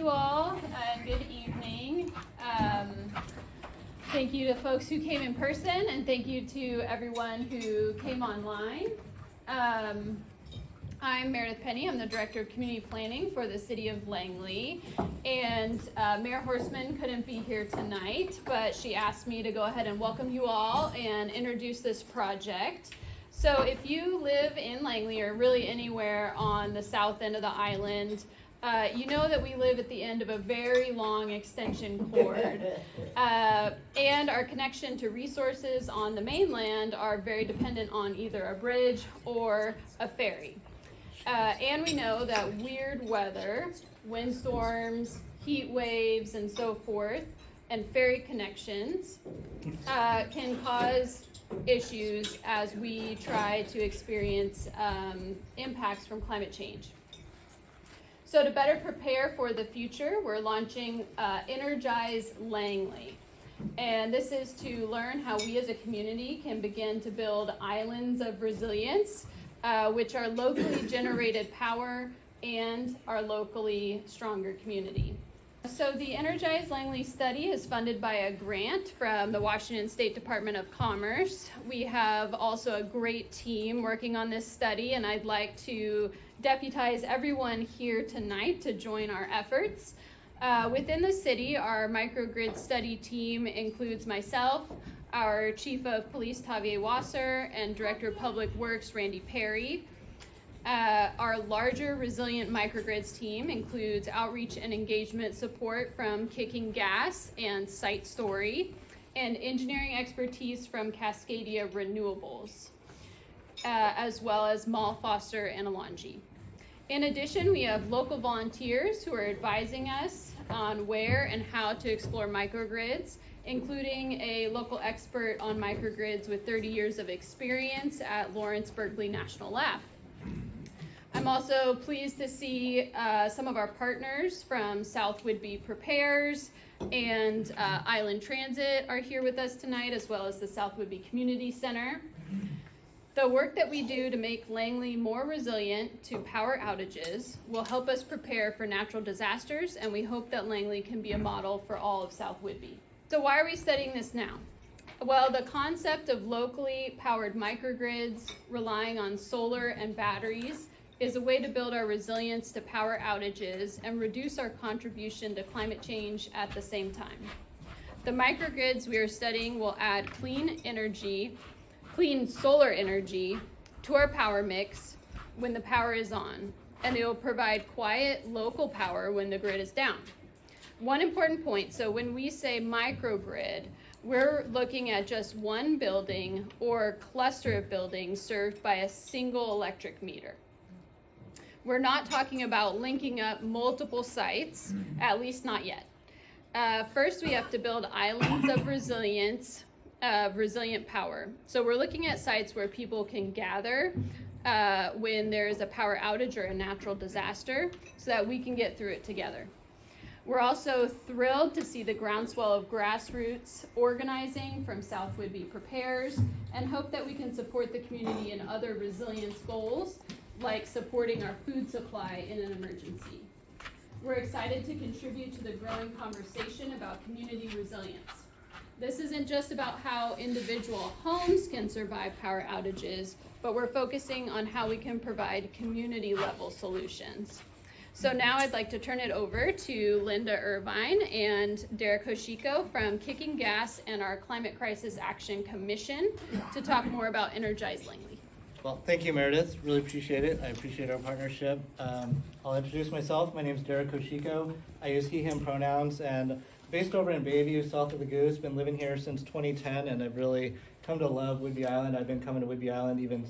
you all, and good evening. Thank you to folks who came in person, and thank you to everyone who came online. I'm Meredith Penny. I'm the Director of Community Planning for the City of Langley, and Mayor Horstman couldn't be here tonight, but she asked me to go ahead and welcome you all and introduce this project. So if you live in Langley or really anywhere on the south end of the island, you know that we live at the end of a very long extension cord, and our connection to resources on the mainland are very dependent on either a bridge or a ferry. And we know that weird weather, windstorms, heat waves, and so forth, and ferry connections can cause issues as we try to experience impacts from climate change. So to better prepare for the future, we're launching Energize Langley. And this is to learn how we as a community can begin to build islands of resilience, which are locally generated power and our locally stronger community. So the Energize Langley study is funded by a grant from the Washington State Department of Commerce. We have also a great team working on this study, and I'd like to deputize everyone here tonight to join our efforts. Within the city, our microgrid study team includes myself, our Chief of Police Tavier Wasser, and Director of Public Works Randy Perry. Our larger resilient microgrids team includes outreach and engagement support from Kicking Gas and Site Story, and engineering expertise from Cascadia Renewables, as well as Mal Foster and Alonji. In addition, we have local volunteers who are advising us on where and how to explore microgrids, including a local expert on microgrids with 30 years of experience at Lawrence Berkeley National Lab. I'm also pleased to see some of our partners from South Whidbey Prepares and Island Transit are here with us tonight, as well as the South Whidbey Community Center. The work that we do to make Langley more resilient to power outages will help us prepare for natural disasters, and we hope that Langley can be a model for all of South Whidbey. So why are we studying this now? Well, the concept of locally powered microgrids relying on solar and batteries is a way to build our resilience to power outages and reduce our contribution to climate change at the same time. The microgrids we are studying will add clean solar energy to our power mix when the power is on, and they will provide quiet local power when the grid is down. One important point, so when we say microgrid, we're looking at just one building or cluster of buildings served by a single electric meter. We're not talking about linking up multiple sites, at least not yet. First, we have to build islands of resilience, resilient power. So we're looking at sites where people can gather when there's a power outage or a natural disaster so that we can get through it together. We're also thrilled to see the groundswell of grassroots organizing from South Whidbey Prepares, and hope that we can support the community in other resilience goals, like supporting our food supply in an emergency. We're excited to contribute to the growing conversation about community resilience. This isn't just about how individual homes can survive power outages, but we're focusing on how we can provide community-level solutions. So now I'd like to turn it over to Linda Irvine and Derek Hoshiko from Kicking Gas and our Climate Crisis Action Commission to talk more about Energize Langley. Well, thank you, Meredith. Really appreciate it. I appreciate our partnership. I'll introduce myself. My name is Derek Hoshiko. I use he, him pronouns, and based over in Bayview, south of the Goose. Been living here since 2010, and I've really come to love Whidbey Island. I've been coming to Whidbey Island even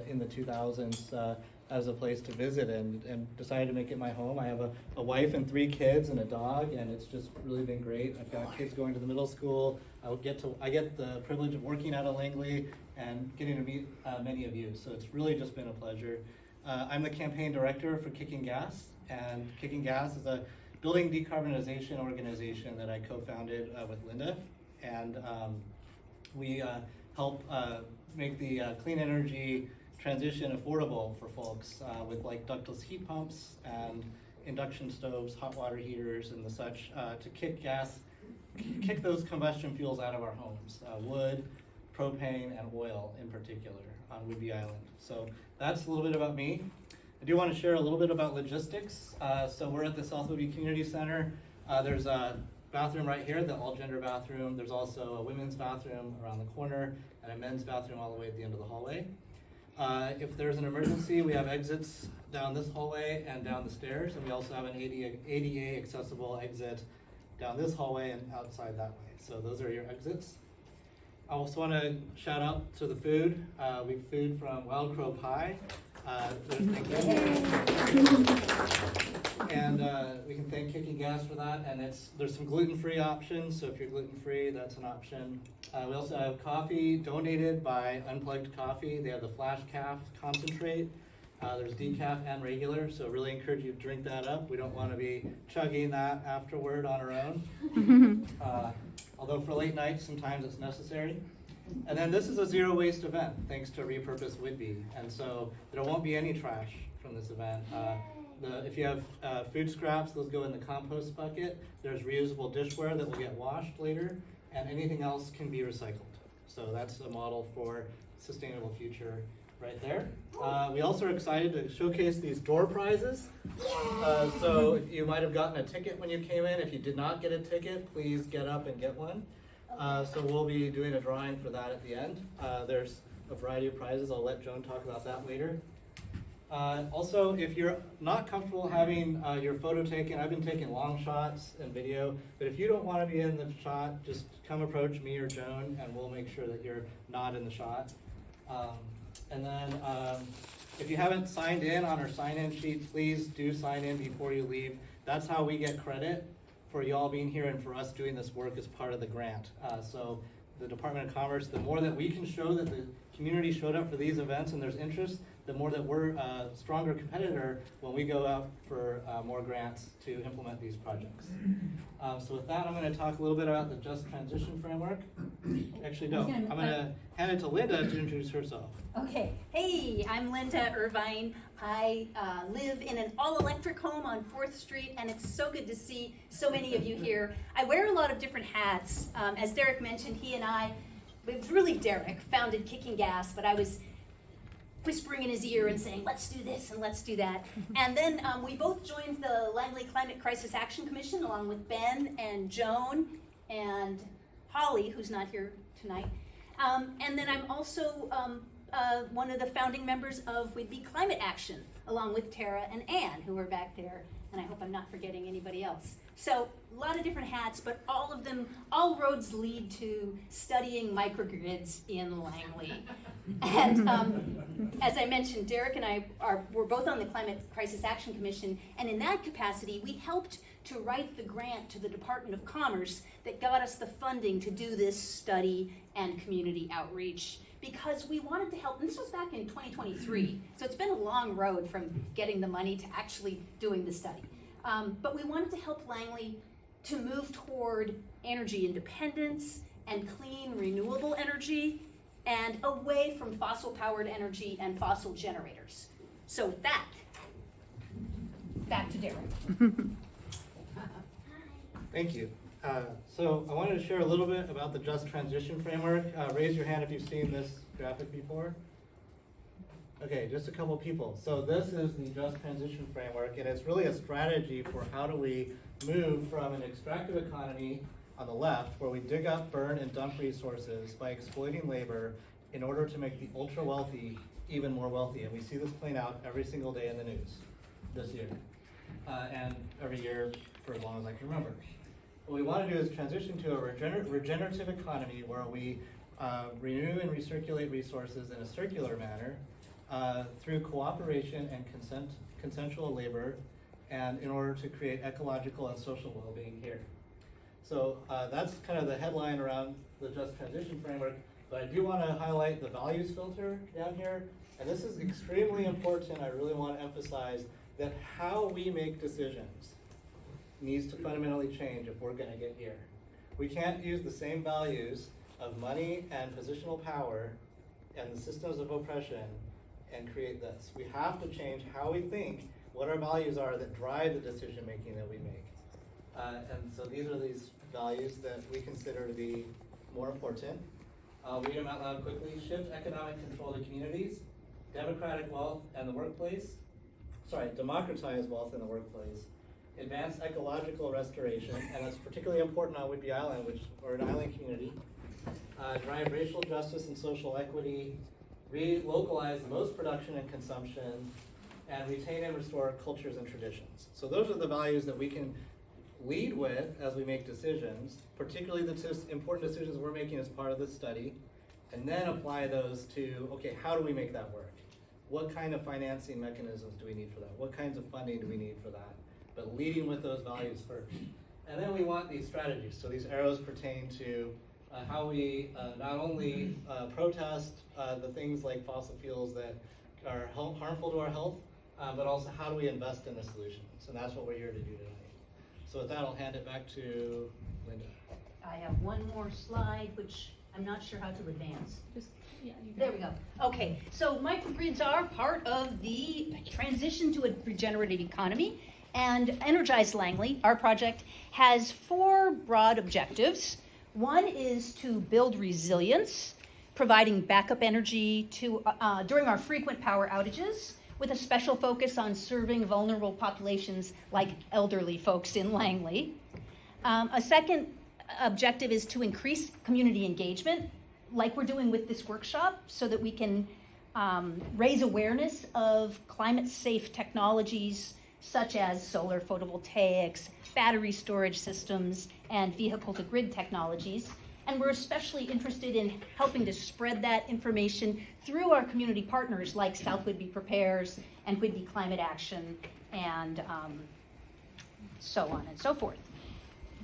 in the 2000s as a place to visit, and decided to make it my home. I have a wife and 3 kids and a dog, and it's just really been great. I've got kids going to the middle school. I get the privilege of working out of Langley and getting to meet many of you. So it's really just been a pleasure. I'm the campaign director for Kicking Gas, and Kicking Gas is a building decarbonization organization that I co-founded with Linda, and we help make the clean energy transition affordable for folks with like ductless heat pumps and induction stoves, hot water heaters, and the such to kick those combustion fuels out of our homes, wood, propane, and oil in particular on Whidbey Island. So that's a little bit about me. I do want to share a little bit about logistics. So we're at the South Whidbey Community Center. There's a bathroom right here, the all-gender bathroom. There's also a women's bathroom around the corner and a men's bathroom all the way at the end of the hallway. If there's an emergency, we have exits down this hallway and down the stairs, and we also have an ADA accessible exit down this hallway and outside that way. So those are your exits. I also want to shout out to the food. We have food from Wild Crow Pie. And we can thank Kicking Gas for that. And there's some gluten-free options, so if you're gluten-free, that's an option. We also have coffee donated by Unplugged Coffee. They have the Flash Calf concentrate. There's decaf and regular, so really encourage you to drink that up. We don't want to be chugging that afterward on our own. Although for late nights, sometimes it's necessary. And then this is a zero waste event, thanks to Repurpose Whidbey. And so there won't be any trash from this event. If you have food scraps, those go in the compost bucket. There's reusable dishware that will get washed later, and anything else can be recycled. So that's a model for sustainable future right there. We also are excited to showcase these door prizes. So you might have gotten a ticket when you came in. If you did not get a ticket, please get up and get one. So we'll be doing a drawing for that at the end. There's a variety of prizes. I'll let Joan talk about that later. Also, if you're not comfortable having your photo taken, I've been taking long shots and video, but if you don't want to be in the shot, just come approach me or Joan and we'll make sure that you're not in the shot. And then if you haven't signed in on our sign-in sheet, please do sign in before you leave. That's how we get credit for y'all being here and for us doing this work as part of the grant. So the Department of Commerce, the more that we can show that the community showed up for these events and there's interest, the more that we're a stronger competitor when we go out for more grants to implement these projects. So with that, I'm going to talk a little bit about the Just Transition Framework. Actually, no, I'm going to hand it to Linda to introduce herself. Okay. Hey, I'm Linda Irvine. I live in an all-electric home on 4th Street, and it's so good to see so many of you here. I wear a lot of different hats. As Derek mentioned, he and I, it was really Derek, founded Kicking Gas, but I was whispering in his ear and saying, let's do this and let's do that. And then we both joined the Langley Climate Crisis Action Commission along with Ben and Joan and Holly, who's not here tonight. And then I'm also one of the founding members of Whidbey Climate Action, along with Tara and Ann, who are back there, and I hope I'm not forgetting anybody else. So a lot of different hats, but all roads lead to studying microgrids in Langley. And as I mentioned, Derek and we're both on the Climate Crisis Action Commission, and in that capacity, we helped to write the grant to the Department of Commerce that got us the funding to do this study and community outreach, because we wanted to help, and this was back in 2023, so it's been a long road from getting the money to actually doing the study. But we wanted to help Langley to move toward energy independence and clean, renewable energy, and away from fossil-powered energy and fossil generators. So with that, back to Derek. Thank you. So I wanted to share a little bit about the Just Transition Framework. Raise your hand if you've seen this graphic before. Okay, just a couple people. So this is the Just Transition Framework, and it's really a strategy for how do we move from an extractive economy on the left, where we dig up, burn, and dump resources by exploiting labor in order to make the ultra-wealthy even more wealthy. And we see this playing out every single day in the news this year, and every year for as long as I can remember. What we want to do is transition to a regenerative economy where we renew and recirculate resources in a circular manner through cooperation and consensual labor, and in order to create ecological and social well-being here. So that's kind of the headline around the Just Transition Framework, but I do want to highlight the values filter down here, and this is extremely important. I really want to emphasize that how we make decisions needs to fundamentally change if we're going to get here. We can't use the same values of money and positional power and the systems of oppression and create this. We have to change how we think what our values are that drive the decision making that we make. And so these are these values that we consider to be more important. I'll read them out loud quickly. Shift economic control to communities, democratic wealth and the workplace. Democratize wealth in the workplace, advance ecological restoration, and that's particularly important on Whidbey Island, which we're an island community. Drive racial justice and social equity, relocalize most production and consumption, and retain and restore cultures and traditions. So those are the values that we can lead with as we make decisions, particularly the important decisions we're making as part of this study, and then apply those to, okay, how do we make that work? What kind of financing mechanisms do we need for that? What kinds of funding do we need for that? But leading with those values first. And then we want these strategies. So these arrows pertain to how we not only protest the things like fossil fuels that are harmful to our health, but also how do we invest in the solutions? And that's what we're here to do tonight. So with that, I'll hand it back to Linda. I have one more slide, which I'm not sure how to advance. Yeah, you There we go. Okay, so microgrids are part of the transition to a regenerative economy, and Energize Langley, our project, has 4 broad objectives. One is to build resilience, providing backup energy to during our frequent power outages, with a special focus on serving vulnerable populations like elderly folks in Langley. A second objective is to increase community engagement, like we're doing with this workshop, so that we can raise awareness of climate-safe technologies such as solar photovoltaics, battery storage systems, and vehicle-to-grid technologies. And we're especially interested in helping to spread that information through our community partners like South Whidbey Prepares and Whidbey Climate Action, and so on and so forth.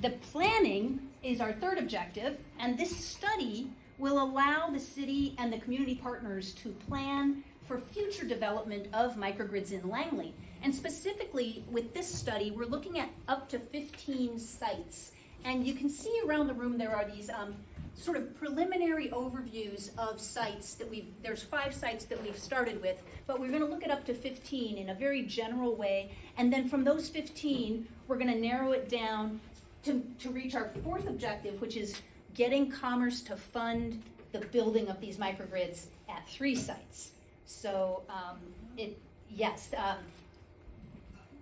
The planning is our third objective, and this study will allow the city and the community partners to plan for future development of microgrids in Langley. And specifically with this study, we're looking at up to 15 sites. And you can see around the room there are these sort of preliminary overviews of sites that there's 5 sites that we've started with, but we're gonna look at up to 15 in a very general way. And then from those 15, we're gonna narrow it down to reach our 4th objective, which is getting Commerce to fund the building of these microgrids at 3 sites. So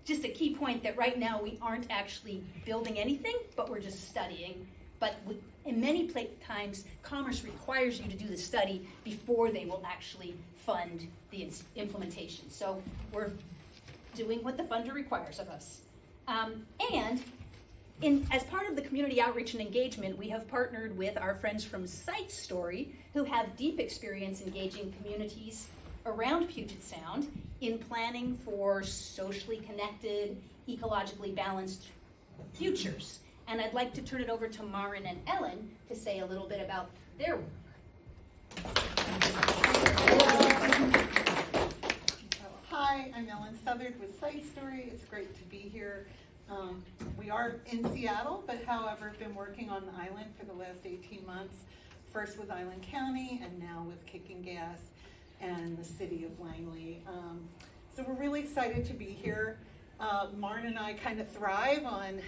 just a key point that right now we aren't actually building anything, but we're just studying. But in many times, Commerce requires you to do the study before they will actually fund the implementation. So we're doing what the funder requires of us. As part of the community outreach and engagement, we have partnered with our friends from Site Story, who have deep experience engaging communities around Puget Sound in planning for socially connected, ecologically balanced futures. And I'd like to turn it over to Marin and Ellen to say a little bit about their work. Hi, I'm Ellen Southard with Site Story. It's great to be here. We are in Seattle, but however, been working on the island for the last 18 months, first with Island County and now with Kicking Gas and the city of Langley. So we're really excited to be here. Marn and I kind of thrive on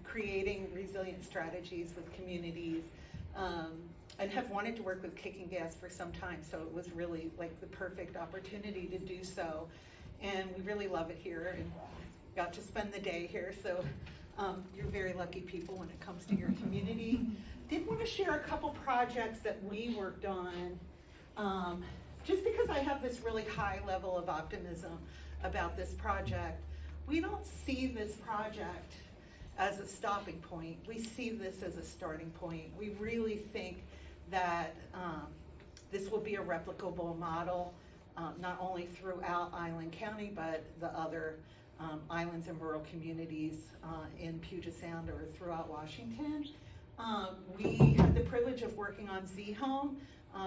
creating resilient strategies with communities, and have wanted to work with Kicking Gas for some time, so it was really like the perfect opportunity to do so. And we really love it here and got to spend the day here, so you're very lucky people when it comes to your community. Did want to share a couple projects that we worked on, just because I have this really high level of optimism about this project. We don't see this project as a stopping point. We see this as a starting point. We really think that this will be a replicable model, not only throughout Island County, but the other islands and rural communities in Puget Sound or throughout Washington. We had the privilege of working on Z-Home,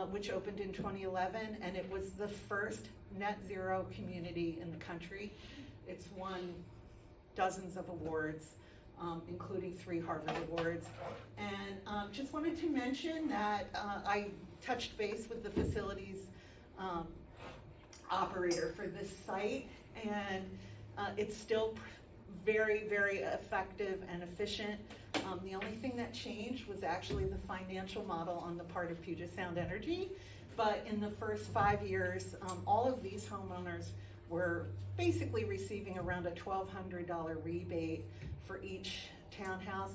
which opened in 2011, and it was the first net zero community in the country. It's won dozens of awards, including 3 Harvard Awards. And just wanted to mention that I touched base with the facilities operator for this site, and It's still very, very effective and efficient. The only thing that changed was actually the financial model on the part of Puget Sound Energy. But in the first 5 years, all of these homeowners were basically receiving around a $1,200 rebate for each townhouse.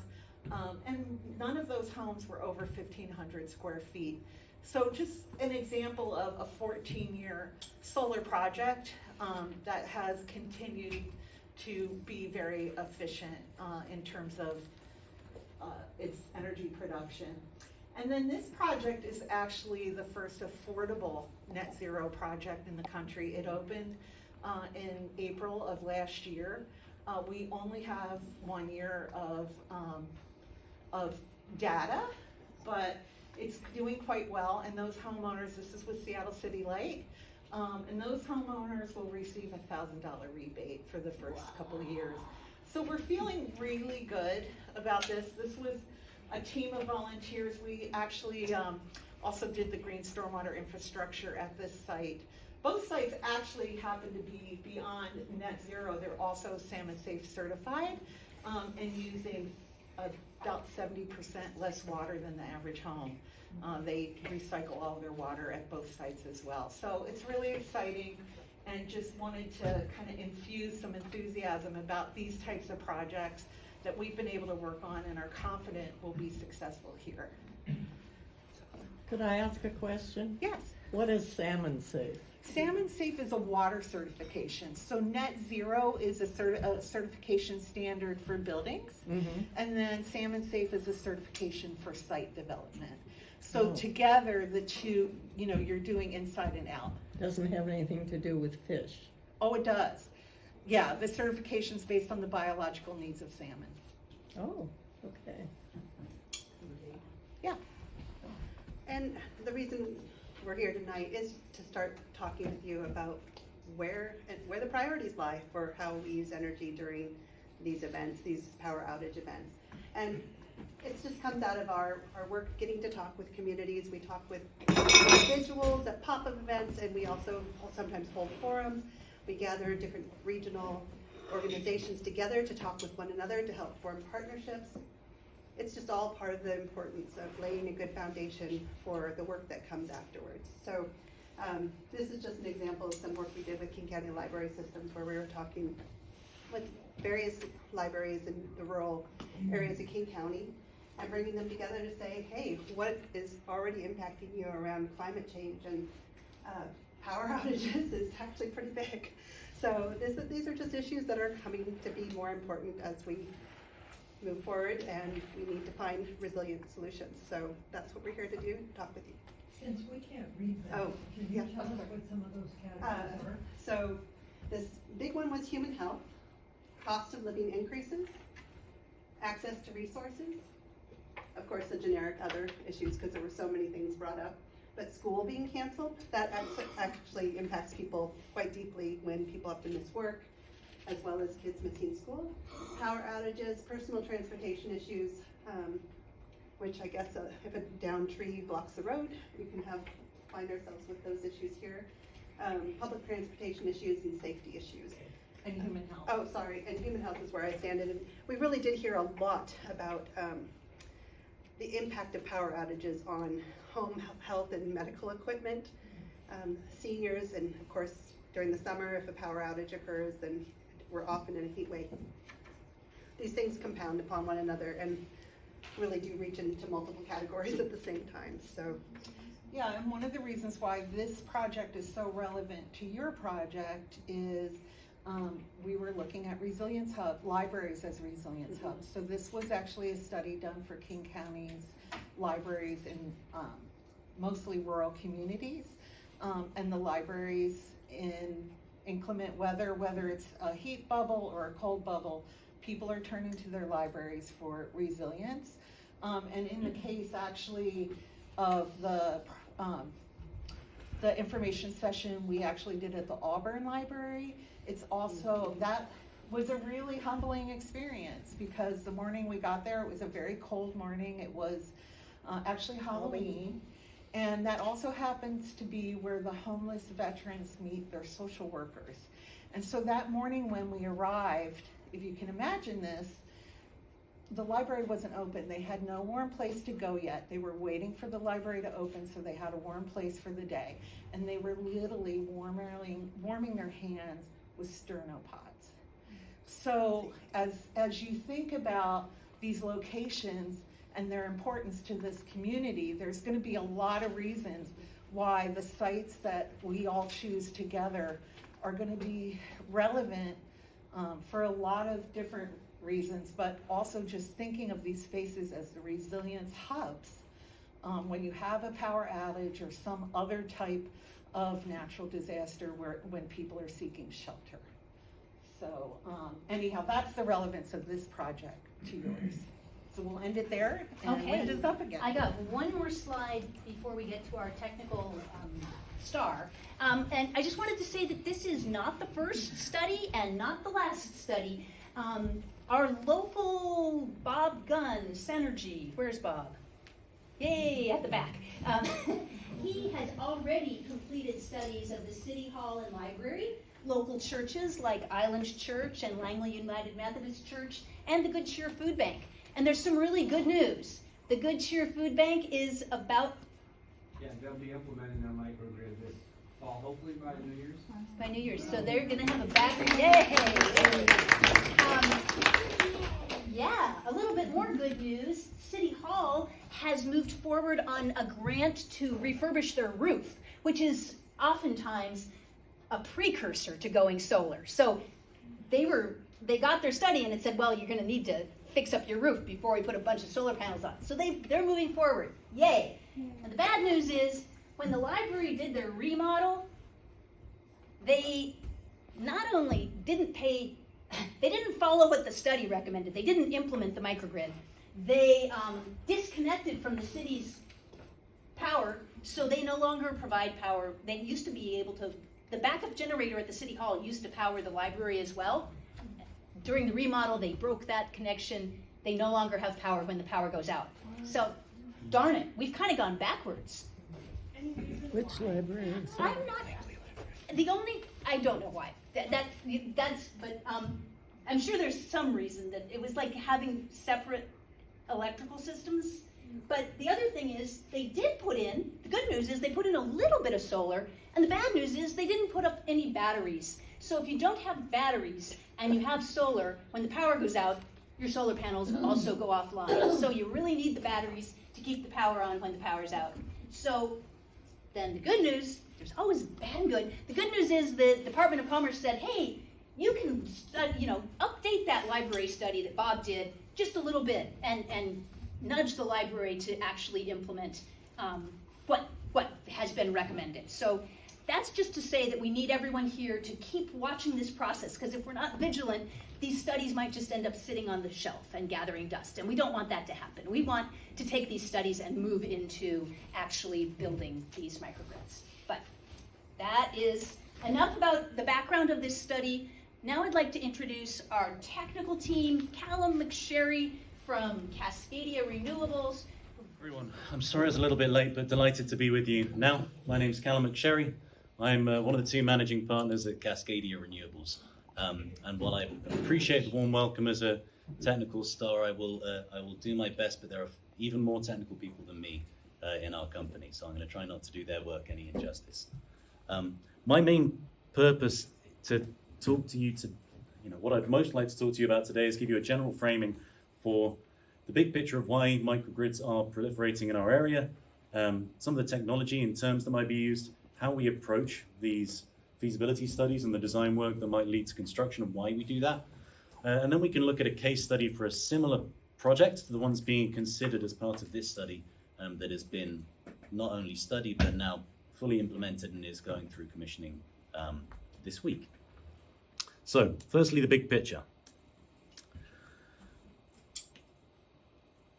And none of those homes were over 1,500 square feet. So just an example of a 14-year solar project that has continued to be very efficient in terms of its energy production. And then this project is actually the first affordable net zero project in the country. It opened in April of last year. We only have 1 year of data, but it's doing quite well. And those homeowners, this is with Seattle City Light, and those homeowners will receive a $1,000 rebate for the first couple of years. So we're feeling really good about this. This was a team of volunteers. We actually also did the green stormwater infrastructure at this site. Both sites actually happen to be beyond net zero. They're also Salmon Safe certified and using about 70% less water than the average home. They recycle all their water at both sites as well. So it's really exciting, and just wanted to kind of infuse some enthusiasm about these types of projects that we've been able to work on and are confident will be successful here. Could I ask a question? Yes. What is Salmon Safe? Salmon Safe is a water certification. So net zero is a certification standard for buildings. And then Salmon Safe is a certification for site development. So together, the two, you're doing inside and out. Doesn't have anything to do with fish. Oh, it does. Yeah, the certification's based on the biological needs of salmon. Oh, okay. Yeah. And the reason we're here tonight is to start talking with you about where the priorities lie for how we use energy during these events, these power outage events. And it just comes out of our work getting to talk with communities. We talk with individuals at pop-up events, and we also sometimes hold forums. We gather different regional organizations together to talk with one another to help form partnerships. It's just all part of the importance of laying a good foundation for the work that comes afterwards. So this is just an example of some work we did with King County Library Systems, where we were talking with various libraries in the rural areas of King County and bringing them together to say, hey, what is already impacting you around climate change and power outages is actually pretty big. So these are just issues that are coming to be more important as we move forward, and we need to find resilient solutions. So that's what we're here to do, talk with you. Since we can't read them, can you tell us what some of those categories are? So this big one was human health, cost of living increases, access to resources, of course the generic other issues because there were so many things brought up, but school being canceled, that actually impacts people quite deeply when people have to miss work, as well as kids missing school, power outages, personal transportation issues, which I guess if a downed tree blocks the road, we can find ourselves with those issues here. Public transportation issues and safety issues. And human health. Oh, sorry, and human health is where I stand. And we really did hear a lot about the impact of power outages on home health and medical equipment, seniors, and of course, during the summer, if a power outage occurs, then we're often in a heat wave. These things compound upon one another and really do reach into multiple categories at the same time. So, yeah, and one of the reasons why this project is so relevant to your project is we were looking at resilience hub, libraries as resilience hubs. So this was actually a study done for King County's libraries in mostly rural communities, and the libraries in inclement weather, whether it's a heat bubble or a cold bubble, people are turning to their libraries for resilience. And in the case actually of the information session we actually did at the Auburn Library, it's also, that was a really humbling experience because the morning we got there, it was a very cold morning. It was actually Halloween. And that also happens to be where the homeless veterans meet their social workers. And so that morning when we arrived, if you can imagine this, the library wasn't open. They had no warm place to go yet. They were waiting for the library to open so they had a warm place for the day. And they were literally warming their hands with sternopods. So as you think about these locations and their importance to this community, there's going to be a lot of reasons why the sites that we all choose together are going to be relevant for a lot of different reasons, but also just thinking of these spaces as the resilience hubs when you have a power outage or some other type of natural disaster when people are seeking shelter. So anyhow, that's the relevance of this project to yours. So we'll end it there, and Linda's up again. I got one more slide before we get to our technical star. And I just wanted to say that this is not the first study and not the last study. Our local Bob Gunn, Synergy, where's Bob? Yay, at the back. He has already completed studies of the City Hall and Library, local churches like Island Church and Langley United Methodist Church, and the Good Cheer Food Bank. And there's some really good news. The Good Cheer Food Bank is about... Yeah, they'll be implementing their microgrid this fall, hopefully by New Year's. By New Year's. So they're going to have a battery. Yay! Yeah, a little bit more good news. City Hall has moved forward on a grant to refurbish their roof, which is oftentimes a precursor to going solar. So they got their study and it said, well, you're going to need to fix up your roof before we put a bunch of solar panels on. So they're moving forward. Yay! And the bad news is, when the library did their remodel, they not only didn't follow what the study recommended. They didn't implement the microgrid. They disconnected from the city's power, so they no longer provide power. They used to be able to, the backup generator at the City Hall used to power the library as well. During the remodel, they broke that connection. They no longer have power when the power goes out. So, darn it, we've kind of gone backwards. Which library is that? I'm not, I don't know why. But I'm sure there's some reason that it was like having separate electrical systems. But the other thing is, they did put in, the good news is they put in a little bit of solar, and the bad news is they didn't put up any batteries. So if you don't have batteries and you have solar, when the power goes out, your solar panels also go offline. So you really need the batteries to keep the power on when the power's out. So then the good news, there's always bad and good. The good news is the Department of Commerce said, hey, you can update that library study that Bob did just a little bit and nudge the library to actually implement what has been recommended. So that's just to say that we need everyone here to keep watching this process, because if we're not vigilant, these studies might just end up sitting on the shelf and gathering dust, and we don't want that to happen. We want to take these studies and move into actually building these microgrids. But that is enough about the background of this study. Now I'd like to introduce our technical team, Callum McSherry from Cascadia Renewables. Everyone, I'm sorry I was a little bit late, but delighted to be with you now. My name's Callum McSherry. I'm one of the two managing partners at Cascadia Renewables. And while I appreciate the warm welcome as a technical star, I will do my best, but there are even more technical people than me in our company, so I'm going to try not to do their work any injustice. My main purpose to talk to you what I'd most like to talk to you about today is give you a general framing for the big picture of why microgrids are proliferating in our area, some of the technology and terms that might be used, how we approach these feasibility studies and the design work that might lead to construction and why we do that. And then we can look at a case study for a similar project to the ones being considered as part of this study that has been not only studied but now fully implemented and is going through commissioning this week. So, firstly, the big picture.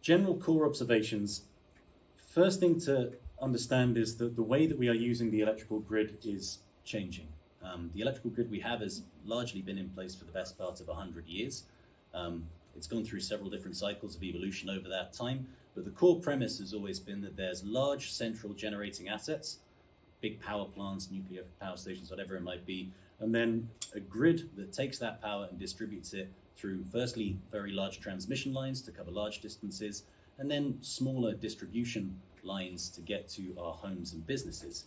General core observations. First thing to understand is that the way that we are using the electrical grid is changing. The electrical grid we have has largely been in place for the best part of 100 years. It's gone through several different cycles of evolution over that time, But the core premise has always been that there's large central generating assets, big power plants, nuclear power stations, whatever it might be, and then a grid that takes that power and distributes it through, firstly, very large transmission lines to cover large distances, and then smaller distribution lines to get to our homes and businesses.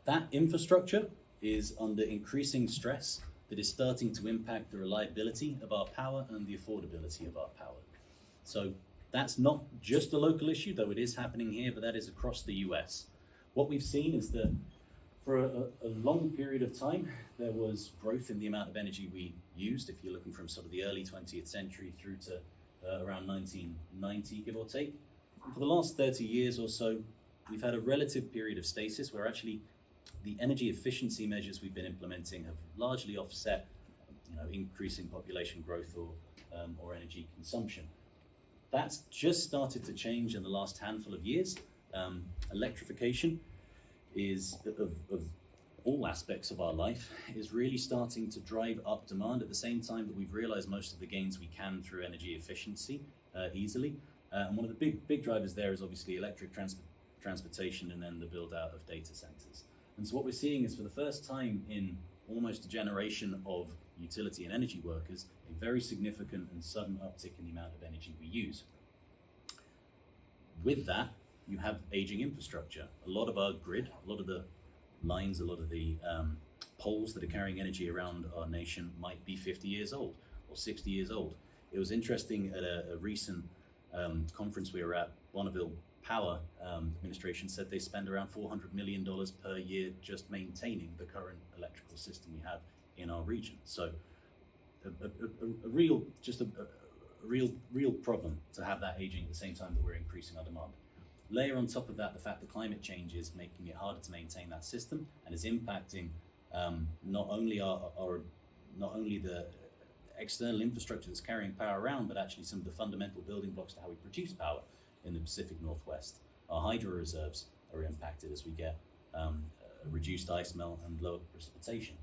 That infrastructure is under increasing stress that is starting to impact the reliability of our power and the affordability of our power. So that's not just a local issue, though it is happening here, but that is across the US. What we've seen is that for a long period of time, there was growth in the amount of energy we used. If you're looking from sort of the early 20th century through to around 1990, give or take. And for the last 30 years or so, we've had a relative period of stasis where actually the energy efficiency measures we've been implementing have largely offset, increasing population growth or energy consumption. That's just started to change in the last handful of years. Electrification is of all aspects of our life is really starting to drive up demand at the same time that we've realized most of the gains we can through energy efficiency easily. And one of the big drivers there is obviously electric transportation and then the build out of data centers. And so what we're seeing is for the first time in almost a generation of utility and energy workers, a very significant and sudden uptick in the amount of energy we use. With that, you have aging infrastructure. A lot of our grid, a lot of the lines, a lot of the poles that are carrying energy around our nation might be 50 years old or 60 years old. It was interesting at a recent conference we were at, Bonneville Power Administration said they spend around $400 million per year just maintaining the current electrical system we have in our region. So a real problem to have that aging at the same time that we're increasing our demand. Layer on top of that the fact that climate change is making it harder to maintain that system and is impacting not only the external infrastructure that's carrying power around, but actually some of the fundamental building blocks to how we produce power in the Pacific Northwest. Our hydro reserves are impacted as we get reduced ice melt and lower precipitation.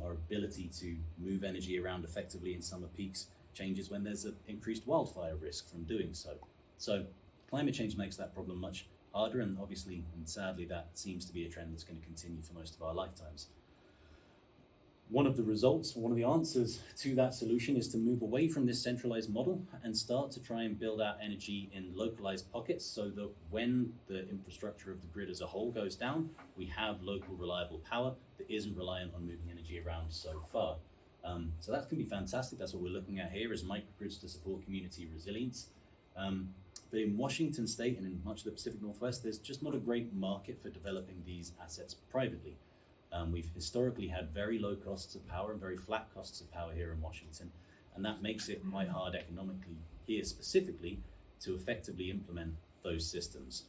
Our ability to move energy around effectively in summer peaks changes when there's an increased wildfire risk from doing so. So climate change makes that problem much harder, and obviously and sadly that seems to be a trend that's going to continue for most of our lifetimes. One of the results, one of the answers to that solution is to move away from this centralized model and start to try and build out energy in localized pockets so that when the infrastructure of the grid as a whole goes down, we have local reliable power that isn't reliant on moving energy around so far. So that can be fantastic. That's what we're looking at here is microgrids to support community resilience. But in Washington State and in much of the Pacific Northwest, there's just not a great market for developing these assets privately. We've historically had very low costs of power and very flat costs of power here in Washington, and that makes it quite hard economically here specifically to effectively implement those systems.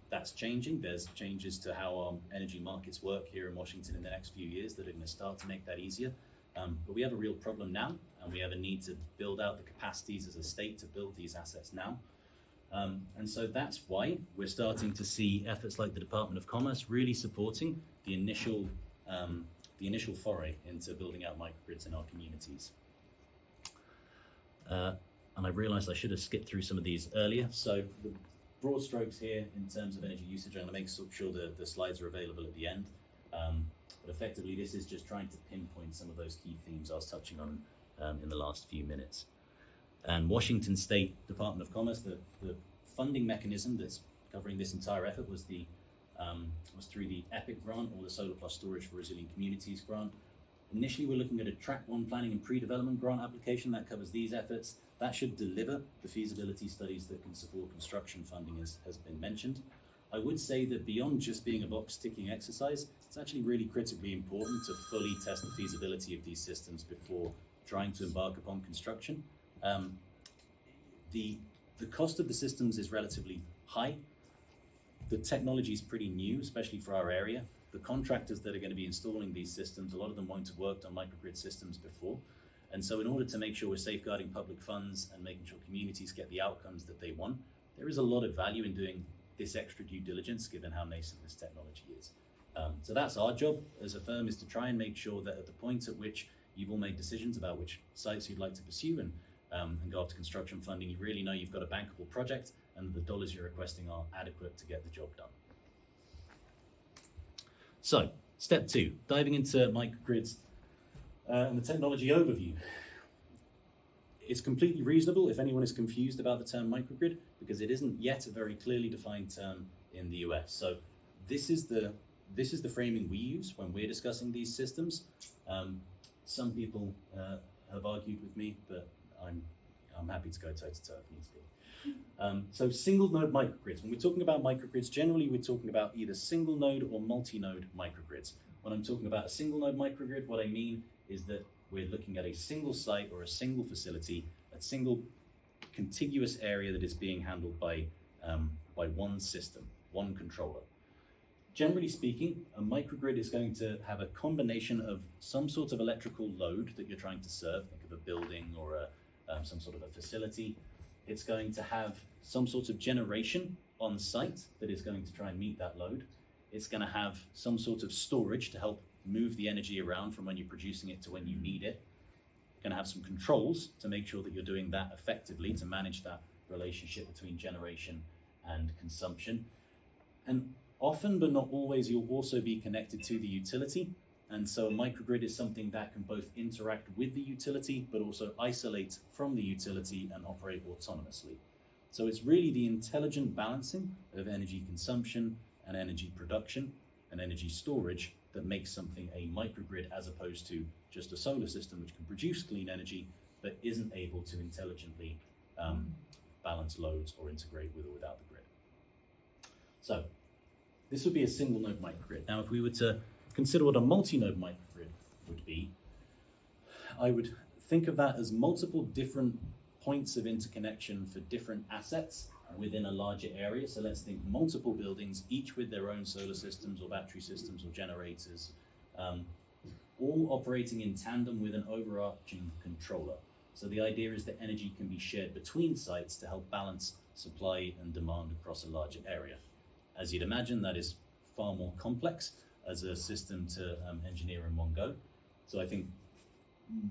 That's changing. There's changes to how our energy markets work here in Washington in the next few years that are going to start to make that easier. But we have a real problem now, and we have a need to build out the capacities as a state to build these assets now. And so that's why we're starting to see efforts like the Department of Commerce really supporting the initial foray into building out microgrids in our communities. And I realized I should have skipped through some of these earlier. So the broad strokes here in terms of energy usage, I'm going to make sure the slides are available at the end. But effectively, this is just trying to pinpoint some of those key themes I was touching on in the last few minutes. And Washington State Department of Commerce, the funding mechanism that's covering this entire effort was through the EPIC grant, or the Solar Plus Storage for Resilient Communities grant. Initially, we're looking at a Track 1 planning and pre-development grant application that covers these efforts. That should deliver the feasibility studies that can support construction funding, as has been mentioned. I would say that beyond just being a box-ticking exercise, it's actually really critically important to fully test the feasibility of these systems before trying to embark upon construction. The cost of the systems is relatively high. The technology is pretty new, especially for our area. The contractors that are going to be installing these systems, a lot of them won't have worked on microgrid systems before. And so in order to make sure we're safeguarding public funds and making sure communities get the outcomes that they want, there is a lot of value in doing this extra due diligence given how nascent this technology is. So that's our job as a firm, is to try and make sure that at the point at which you've all made decisions about which sites you'd like to pursue and go after construction funding, you really know you've got a bankable project and the dollars you're requesting are adequate to get the job done. So, step 2, diving into microgrids and the technology overview. It's completely reasonable if anyone is confused about the term microgrid, because it isn't yet a very clearly defined term in the US. So this is the framing we use when we're discussing these systems. Some people have argued with me, but I'm happy to go toe to toe if needs be. So single node microgrids. When we're talking about microgrids, generally we're talking about either single node or multi-node microgrids. When I'm talking about a single node microgrid, what I mean is that we're looking at a single site or a single facility, a single contiguous area that is being handled by one system, one controller. Generally speaking, a microgrid is going to have a combination of some sort of electrical load that you're trying to serve. Think of a building or some sort of a facility. It's going to have some sort of generation on site that is going to try and meet that load. It's going to have some sort of storage to help move the energy around from when you're producing it to when you need it. You're going to have some controls to make sure that you're doing that effectively to manage that relationship between generation and consumption. And often, but not always, you'll also be connected to the utility. And so a microgrid is something that can both interact with the utility, but also isolate from the utility and operate autonomously. So it's really the intelligent balancing of energy consumption and energy production and energy storage that makes something a microgrid, as opposed to just a solar system which can produce clean energy, but isn't able to intelligently balance loads or integrate with or without the grid. So this would be a single node microgrid. Now, if we were to consider what a multi-node microgrid would be, I would think of that as multiple different points of interconnection for different assets within a larger area. So let's think multiple buildings, each with their own solar systems or battery systems or generators, all operating in tandem with an overarching controller. So the idea is that energy can be shared between sites to help balance supply and demand across a larger area. As you'd imagine, that is far more complex as a system to engineer in one go. So I think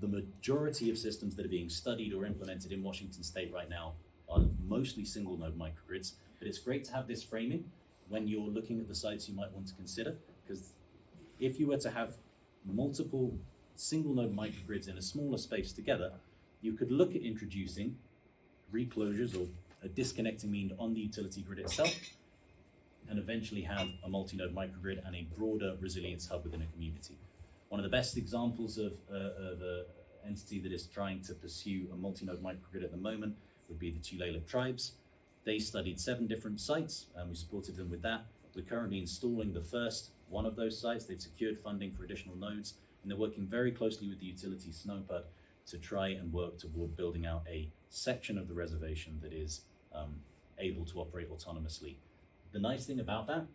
the majority of systems that are being studied or implemented in Washington State right now are mostly single node microgrids, but it's great to have this framing when you're looking at the sites you might want to consider, because if you were to have multiple single node microgrids in a smaller space together, you could look at introducing reclosures or a disconnecting mean on the utility grid itself, and eventually have a multi-node microgrid and a broader resilience hub within a community. One of the best examples of an entity that is trying to pursue a multi-node microgrid at the moment would be the Tulalip tribes. They studied 7 different sites, and we supported them with that. We're currently installing the first one of those sites. They've secured funding for additional nodes, and they're working very closely with the utility Snowpad to try and work toward building out a section of the reservation that is able to operate autonomously. The nice thing about that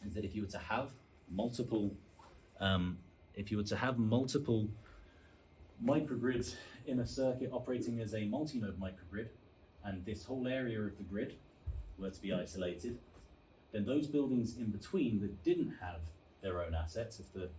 is that if you were to have multiple microgrids in a circuit operating as a multi-node microgrid, and this whole area of the grid were to be isolated, then those buildings in between that didn't have their own assets, if the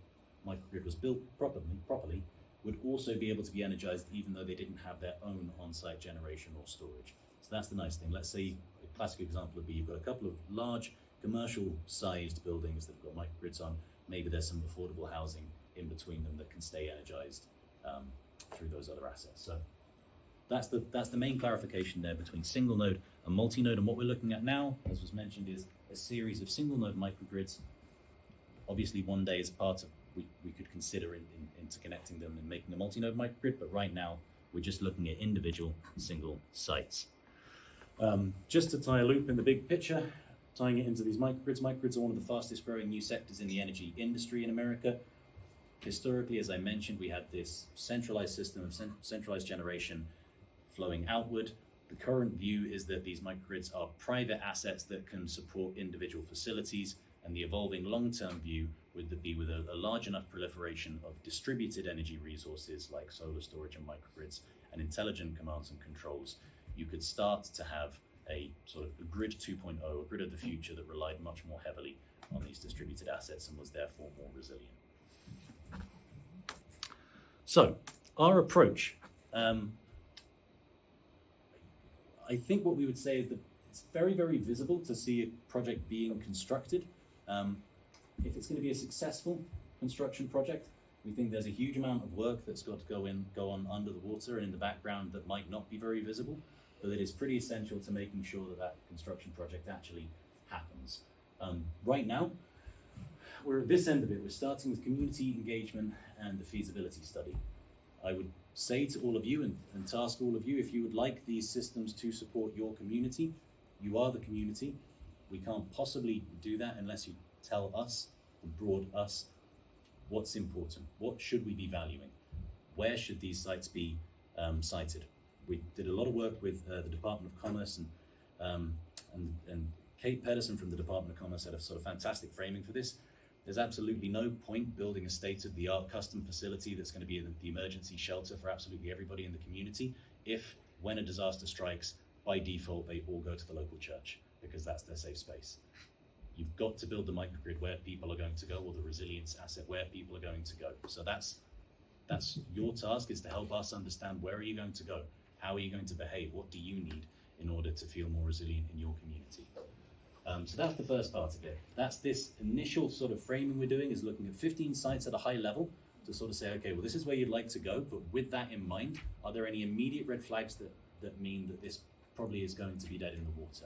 microgrid was built properly, would also be able to be energized even though they didn't have their own on-site generation or storage. So that's the nice thing. Let's say a classic example would be you've got a couple of large commercial-sized buildings that have got microgrids on. Maybe there's some affordable housing in between them that can stay energized through those other assets. So that's the main clarification there between single node and multi-node. And what we're looking at now, as was mentioned, is a series of single node microgrids. Obviously, one day as part of we could consider interconnecting them and making a multi-node microgrid, but right now we're just looking at individual single sites. Just to tie a loop in the big picture, tying it into these microgrids. Microgrids are one of the fastest growing new sectors in the energy industry in America. Historically, as I mentioned, we had this centralized system of centralized generation flowing outward. The current view is that these microgrids are private assets that can support individual facilities, and the evolving long-term view would be with a large enough proliferation of distributed energy resources like solar storage and microgrids and intelligent commands and controls, you could start to have a sort of a grid 2.0, a grid of the future that relied much more heavily on these distributed assets and was therefore more resilient. So, our approach, I think what we would say is that it's very, very visible to see a project being constructed. If it's going to be a successful construction project, we think there's a huge amount of work that's got to go on under the water and in the background that might not be very visible, but it is pretty essential to making sure that that construction project actually happens. Right now, we're at this end of it. We're starting with community engagement and the feasibility study. I would say to all of you and task all of you, if you would like these systems to support your community, you are the community. We can't possibly do that unless you tell us, the broad us, what's important. What should we be valuing? Where should these sites be sited? We did a lot of work with the Department of Commerce and Kate Pedersen from the Department of Commerce had a sort of fantastic framing for this. There's absolutely no point building a state-of-the-art custom facility that's going to be the emergency shelter for absolutely everybody in the community if, when a disaster strikes, by default, they all go to the local church because that's their safe space. You've got to build the microgrid where people are going to go, or the resilience asset where people are going to go. So that's your task, is to help us understand where are you going to go? How are you going to behave? What do you need in order to feel more resilient in your community? So that's the first part of it. That's this initial sort of framing we're doing, is looking at 15 sites at a high level to sort of say, okay, well, this is where you'd like to go, but with that in mind, are there any immediate red flags that mean that this probably is going to be dead in the water?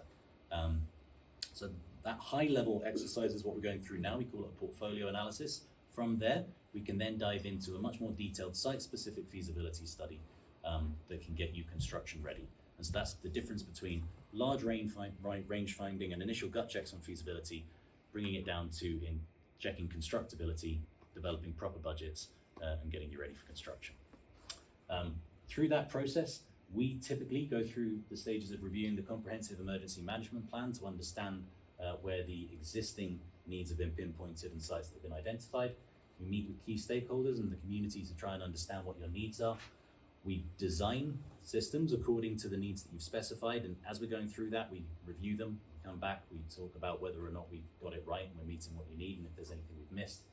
So that high level exercise is what we're going through now. We call it a portfolio analysis. From there, we can then dive into a much more detailed site-specific feasibility study that can get you construction ready. And so that's the difference between large range finding and initial gut checks on feasibility, bringing it down to in checking constructability, developing proper budgets, and getting you ready for construction. Through that process, we typically go through the stages of reviewing the comprehensive emergency management plan to understand where the existing needs have been pinpointed and sites that have been identified. We meet with key stakeholders in the community to try and understand what your needs are. We design systems according to the needs that you've specified, and as we're going through that, we review them, we come back, we talk about whether or not we've got it right and we're meeting what you need and if there's anything we've missed.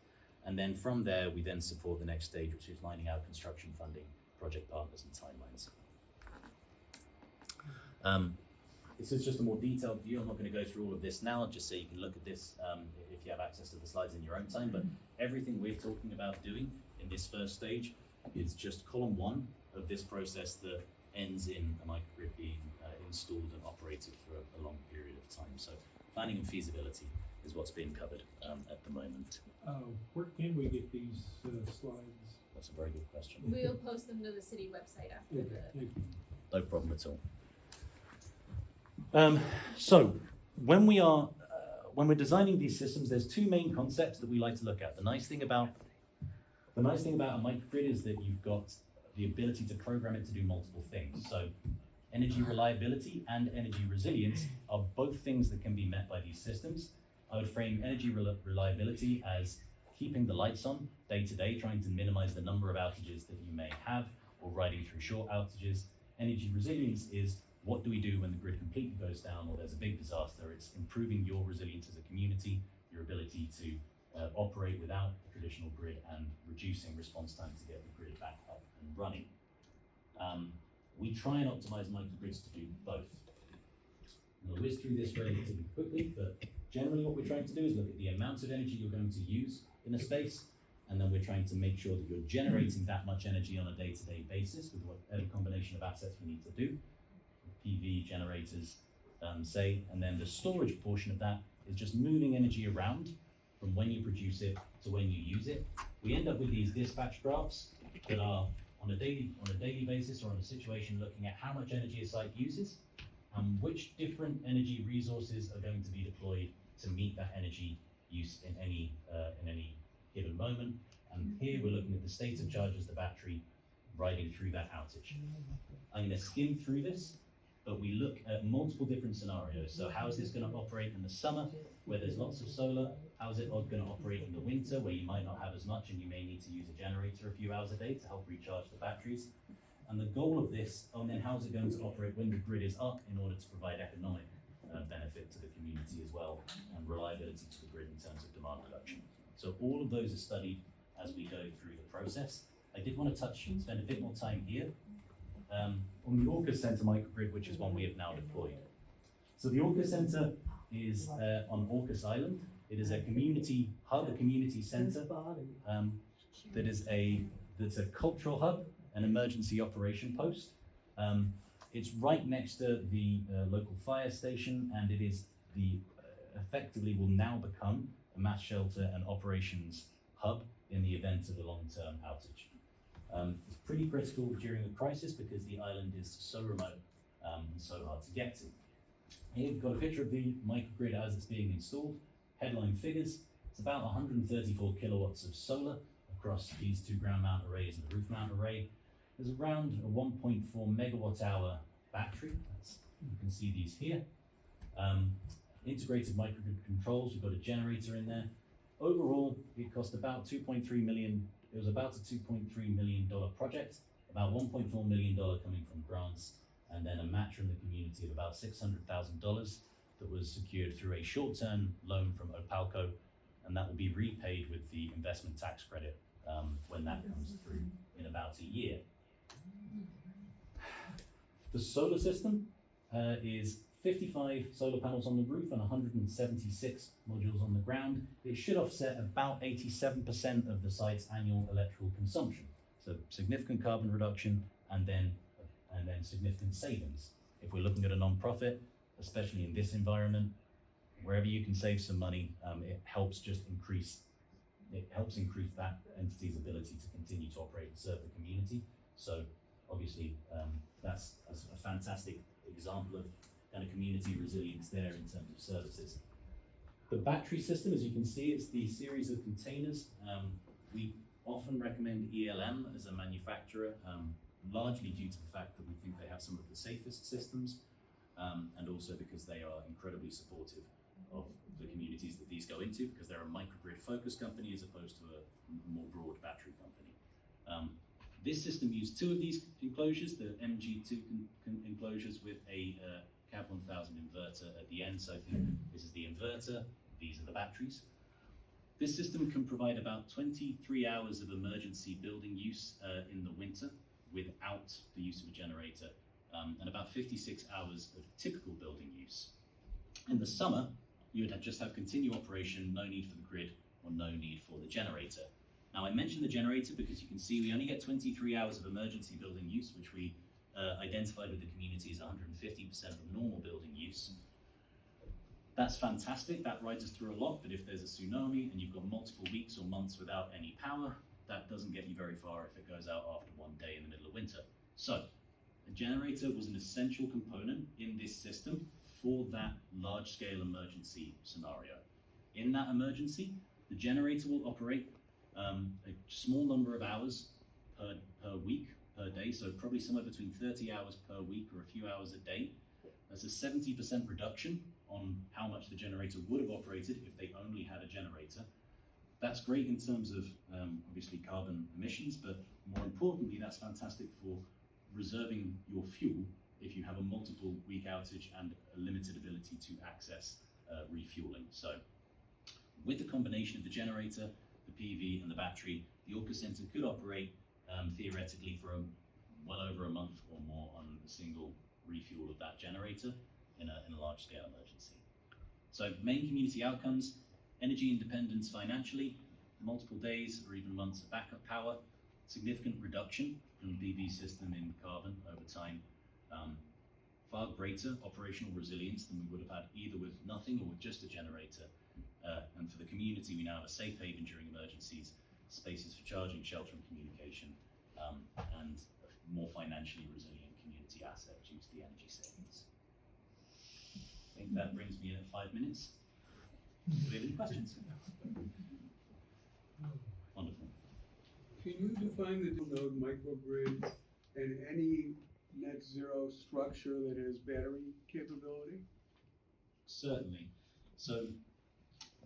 And then from there, we then support the next stage, which is lining out construction funding, project partners and timelines. This is just a more detailed view. I'm not going to go through all of this now, just so you can look at this if you have access to the slides in your own time, but everything we're talking about doing in this first stage is just column one of this process that ends in a microgrid being installed and operated for a long period of time. So planning and feasibility is what's being covered at the moment. Where can we get these slides? That's a very good question. We'll post them to the city website after the. No problem at all. So when we're designing these systems, there's two main concepts that we like to look at. The nice thing about a microgrid is that you've got the ability to program it to do multiple things. So energy reliability and energy resilience are both things that can be met by these systems. I would frame energy reliability as keeping the lights on day to day, trying to minimize the number of outages that you may have, or riding through short outages. Energy resilience is what do we do when the grid completely goes down or there's a big disaster? It's improving your resilience as a community, your ability to operate without the traditional grid, and reducing response time to get the grid back up and running. We try and optimize microgrids to do both. I'll whiz through this relatively quickly, but generally what we're trying to do is look at the amount of energy you're going to use in a space, and then we're trying to make sure that you're generating that much energy on a day-to-day basis with whatever combination of assets we need to do. PV generators, say, and then the storage portion of that is just moving energy around from when you produce it to when you use it. We end up with these dispatch graphs that are on a daily basis, or on a situation looking at how much energy a site uses and which different energy resources are going to be deployed to meet that energy use in any given moment. And here we're looking at the state of charge as the battery riding through that outage. I'm going to skim through this, but we look at multiple different scenarios. So how is this going to operate in the summer, where there's lots of solar? How is it going to operate in the winter, where you might not have as much and you may need to use a generator a few hours a day to help recharge the batteries? And the goal of this, and then how is it going to operate when the grid is up in order to provide economic benefit to the community as well, and reliability to the grid in terms of demand reduction. So all of those are studied as we go through the process. I did want to spend a bit more time here on the Orca Center microgrid, which is one we have now deployed. So the Orcas Center is on Orcas Island. It is a community hub, a community center that's a cultural hub, an emergency operation post. It's right next to the local fire station, and it is effectively will now become a mass shelter and operations hub in the event of a long-term outage. It's pretty critical during a crisis because the island is so remote and so hard to get to. Here you've got a picture of the microgrid as it's being installed. Headline figures, it's about 134 kilowatts of solar across these two ground mount arrays and the roof mount array. There's around a 1.4 megawatt hour battery. You can see these here. Integrated microgrid controls, we've got a generator in there. Overall, it cost about $2.3 million. It was about a $2.3 million project, about $1.4 million coming from grants, and then a match from the community of about $600,000 that was secured through a short-term loan from Opalco, and that will be repaid with the investment tax credit when that comes through in about a year. The solar system is 55 solar panels on the roof and 176 modules on the ground. It should offset about 87% of the site's annual electrical consumption. So significant carbon reduction and then significant savings. If we're looking at a non-profit, especially in this environment, wherever you can save some money, it helps increase that entity's ability to continue to operate and serve the community. So obviously, that's a fantastic example of kind of community resilience there in terms of services. The battery system, as you can see, it's the series of containers. We often recommend ELM as a manufacturer, largely due to the fact that we think they have some of the safest systems, and also because they are incredibly supportive of the communities that these go into, because they're a microgrid focused company as opposed to a more broad battery company. This system used two of these enclosures, the MG2 enclosures with a CAB 1000 inverter at the end. So this is the inverter, these are the batteries. This system can provide about 23 hours of emergency building use in the winter without the use of a generator, and about 56 hours of typical building use. In the summer, you would just have continued operation, no need for the grid or no need for the generator. Now, I mentioned the generator because you can see we only get 23 hours of emergency building use, which we identified with the community as 150% of normal building use. That's fantastic, that rides us through a lot, but if there's a tsunami and you've got multiple weeks or months without any power, that doesn't get you very far if it goes out after one day in the middle of winter. So, a generator was an essential component in this system for that large-scale emergency scenario. In that emergency, the generator will operate a small number of hours per week, per day, so probably somewhere between 30 hours per week or a few hours a day. That's a 70% reduction on how much the generator would have operated if they only had a generator. That's great in terms of obviously carbon emissions, but more importantly, that's fantastic for reserving your fuel if you have a multiple week outage and a limited ability to access refueling. So with the combination of the generator, the PV and the battery, the Orca Center could operate theoretically for well over a month or more on a single refuel of that generator in a large scale emergency. So main community outcomes: energy independence financially, multiple days or even months of backup power, significant reduction from the PV system in carbon over time, far greater operational resilience than we would have had either with nothing or with just a generator. And for the community, we now have a safe haven during emergencies, spaces for charging, shelter and communication, and a more financially resilient community asset due to the energy savings. I think that brings me in at 5 minutes. Do we have any questions? Wonderful. Can you define the node microgrid and any net zero structure that has battery capability? Certainly. So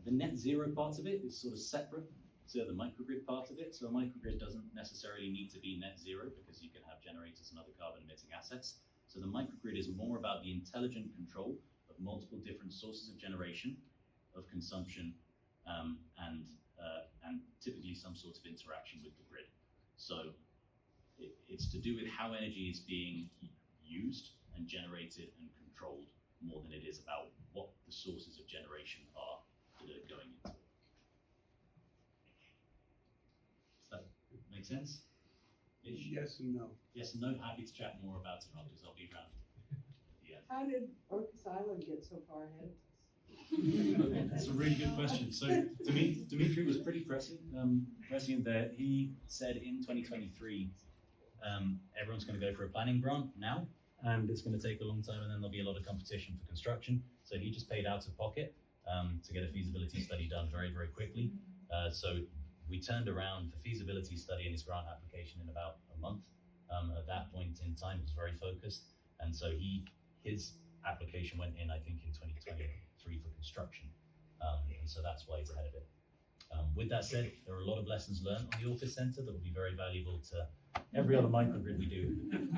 the net zero part of it is sort of separate to the microgrid part of it. So a microgrid doesn't necessarily need to be net zero because you can have generators and other carbon emitting assets. So the microgrid is more about the intelligent control of multiple different sources of generation, of consumption, and typically some sort of interaction with the grid. So it's to do with how energy is being used and generated and controlled more than it is about what the sources of generation are that are going into it. Does that make sense? Ish? Yes and no. Yes and no. Happy to chat more about it afterwards. I'll be around. Yeah. How did Orcas Island get so far ahead of us? That's a really good question. So Dimitri was pretty prescient there. He said in 2023, everyone's going to go for a planning grant now, and it's going to take a long time, and then there'll be a lot of competition for construction. So he just paid out of pocket to get a feasibility study done very, very quickly. So we turned around the feasibility study and his grant application in about a month. At that point in time, it was very focused, and so his application went in, I think, in 2023 for construction, and so that's why he's ahead of it. With that said, there are a lot of lessons learned on the Orcas Centre that will be very valuable to every other microgrid we do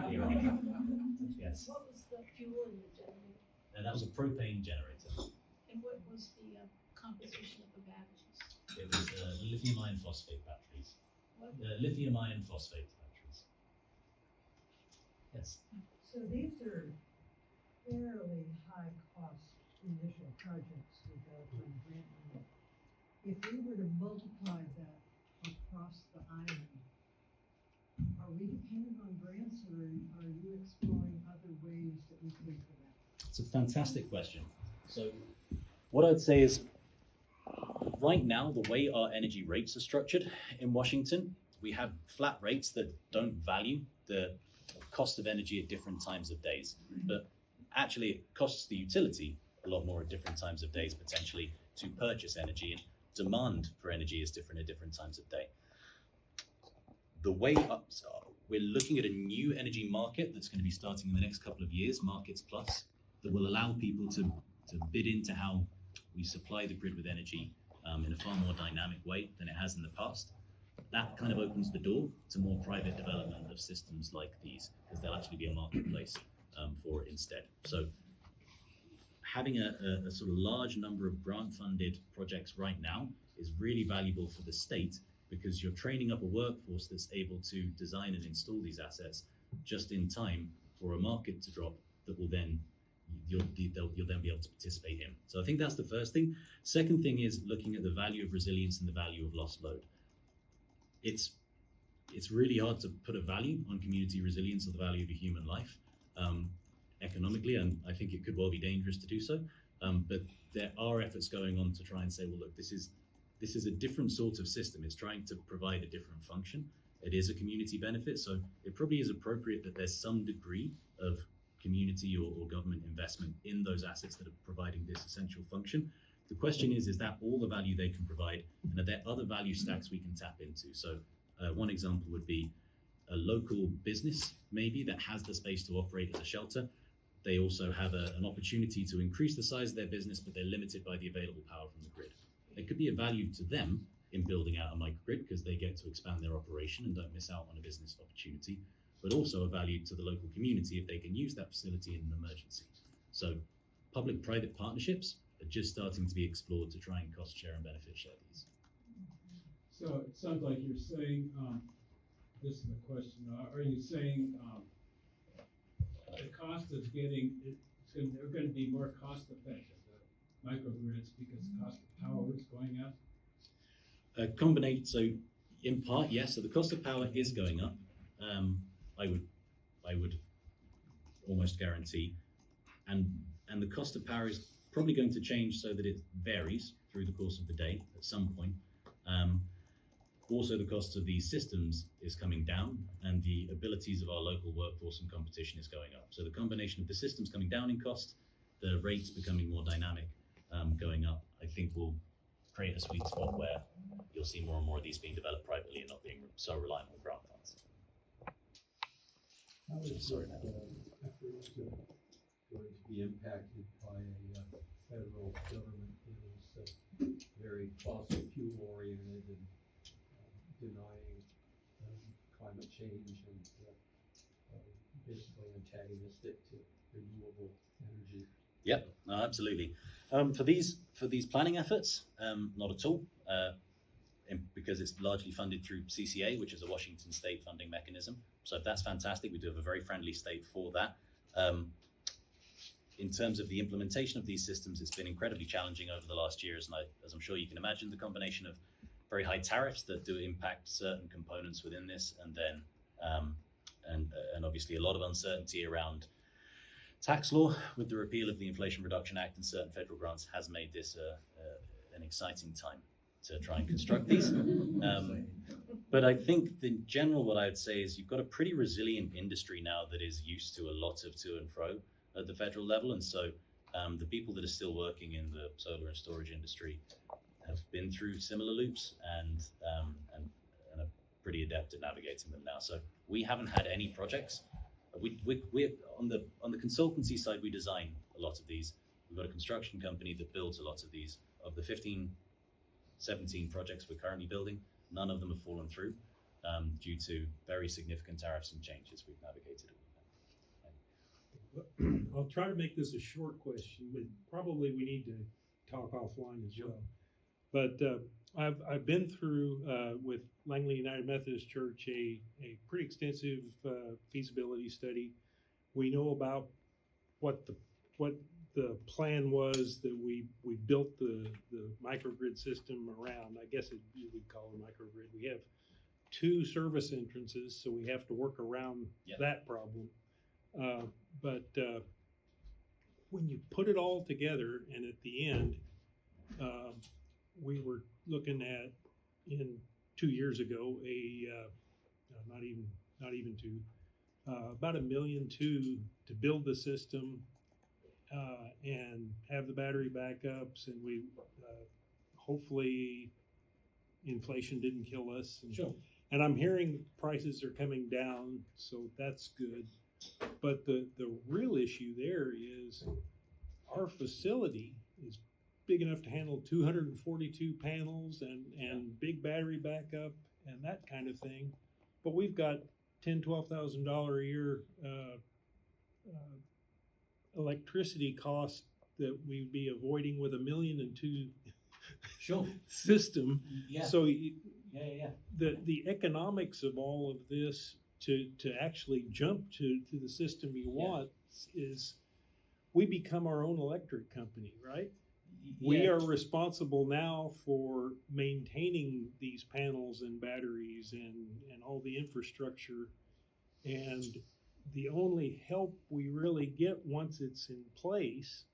here on. Yes. What was the fuel in the generator? And that was a propane generator. And what was the composition of the batteries? It was lithium iron phosphate batteries. What? Lithium iron phosphate batteries. Yes. So these are fairly high cost initial projects we go from grant money. If we were to multiply that across the island, are we dependent on grants, or are you exploring other ways that we pay for that? It's a fantastic question. So what I'd say is, right now, the way our energy rates are structured in Washington, we have flat rates that don't value the cost of energy at different times of days. But actually, it costs the utility a lot more at different times of days, potentially, to purchase energy, and demand for energy is different at different times of day. The way up, so we're looking at a new energy market that's going to be starting in the next couple of years, Markets Plus, that will allow people to bid into how we supply the grid with energy in a far more dynamic way than it has in the past. That kind of opens the door to more private development of systems like these, because there'll actually be a marketplace for it instead. So having a sort of large number of grant-funded projects right now is really valuable for the state, because you're training up a workforce that's able to design and install these assets just in time for a market to drop that will then you'll then be able to participate in. So I think that's the first thing. Second thing is looking at the value of resilience and the value of lost load. It's really hard to put a value on community resilience or the value of a human life economically, and I think it could well be dangerous to do so. But there are efforts going on to try and say, well, look, this is a different sort of system. It's trying to provide a different function. It is a community benefit, so it probably is appropriate that there's some degree of community or government investment in those assets that are providing this essential function. The question is that all the value they can provide, and are there other value stacks we can tap into? So one example would be a local business, maybe, that has the space to operate as a shelter. They also have an opportunity to increase the size of their business, but they're limited by the available power from the grid. There could be a value to them in building out a microgrid because they get to expand their operation and don't miss out on a business opportunity, but also a value to the local community if they can use that facility in an emergency. So public-private partnerships are just starting to be explored to try and cost share and benefit share these. So it sounds like you're saying, this is the question, are you saying the cost is they're going to be more cost effective, the microgrids, because the cost of power is going up? So in part, yes. So the cost of power is going up. I would almost guarantee, and the cost of power is probably going to change so that it varies through the course of the day at some point. Also, the cost of these systems is coming down, and the abilities of our local workforce and competition is going up. So the combination of the systems coming down in cost, the rates becoming more dynamic, going up, I think will create a sweet spot where you'll see more and more of these being developed privately and not being so reliant on grant funds. How is that effort going to be impacted by a federal government that is very fossil fuel oriented and denying climate change and basically antagonistic to renewable energy? Yep, no, absolutely. For these planning efforts, not at all, because it's largely funded through CCA, which is a Washington state funding mechanism. So that's fantastic. We do have a very friendly state for that. in terms of the implementation of these systems, it's been incredibly challenging over the last years. And as I'm sure you can imagine, the combination of very high tariffs that do impact certain components within this, and then and obviously a lot of uncertainty around tax law with the repeal of the Inflation Reduction Act and certain federal grants has made this an exciting time to try and construct these. But I think in general, what I would say is you've got a pretty resilient industry now that is used to a lot of to and fro at the federal level. And so the people that are still working in the solar and storage industry have been through similar loops and are pretty adept at navigating them now. So we haven't had any projects. We're on the consultancy side, we design a lot of these. We've got a construction company that builds a lot of these. Of the 17 projects we're currently building, none of them have fallen through due to very significant tariffs and changes we've navigated. I'll try to make this a short question, but probably we need to talk offline as well. But I've been through with Langley United Methodist Church a pretty extensive feasibility study. We know about what the plan was that we built the microgrid system around. I guess we'd call it a microgrid. We have 2 service entrances, so we have to work around that problem. But when you put it all together, and at the end, we were looking at, in 2 years ago, not even 2, about $1.2 million to build the system and have the battery backups, and we hopefully inflation didn't kill us. Sure. And I'm hearing prices are coming down, so that's good. But the real issue there is our facility is big enough to handle 242 panels and big battery backup and that kind of thing. But we've got $10,000-$12,000 a year electricity cost that we'd be avoiding with $1.2 million Sure. system. Yeah. So the economics of all of this to actually jump to the system you want is we become our own electric company, right? We are responsible now for maintaining these panels and batteries and all the infrastructure. And the only help we really get once it's in place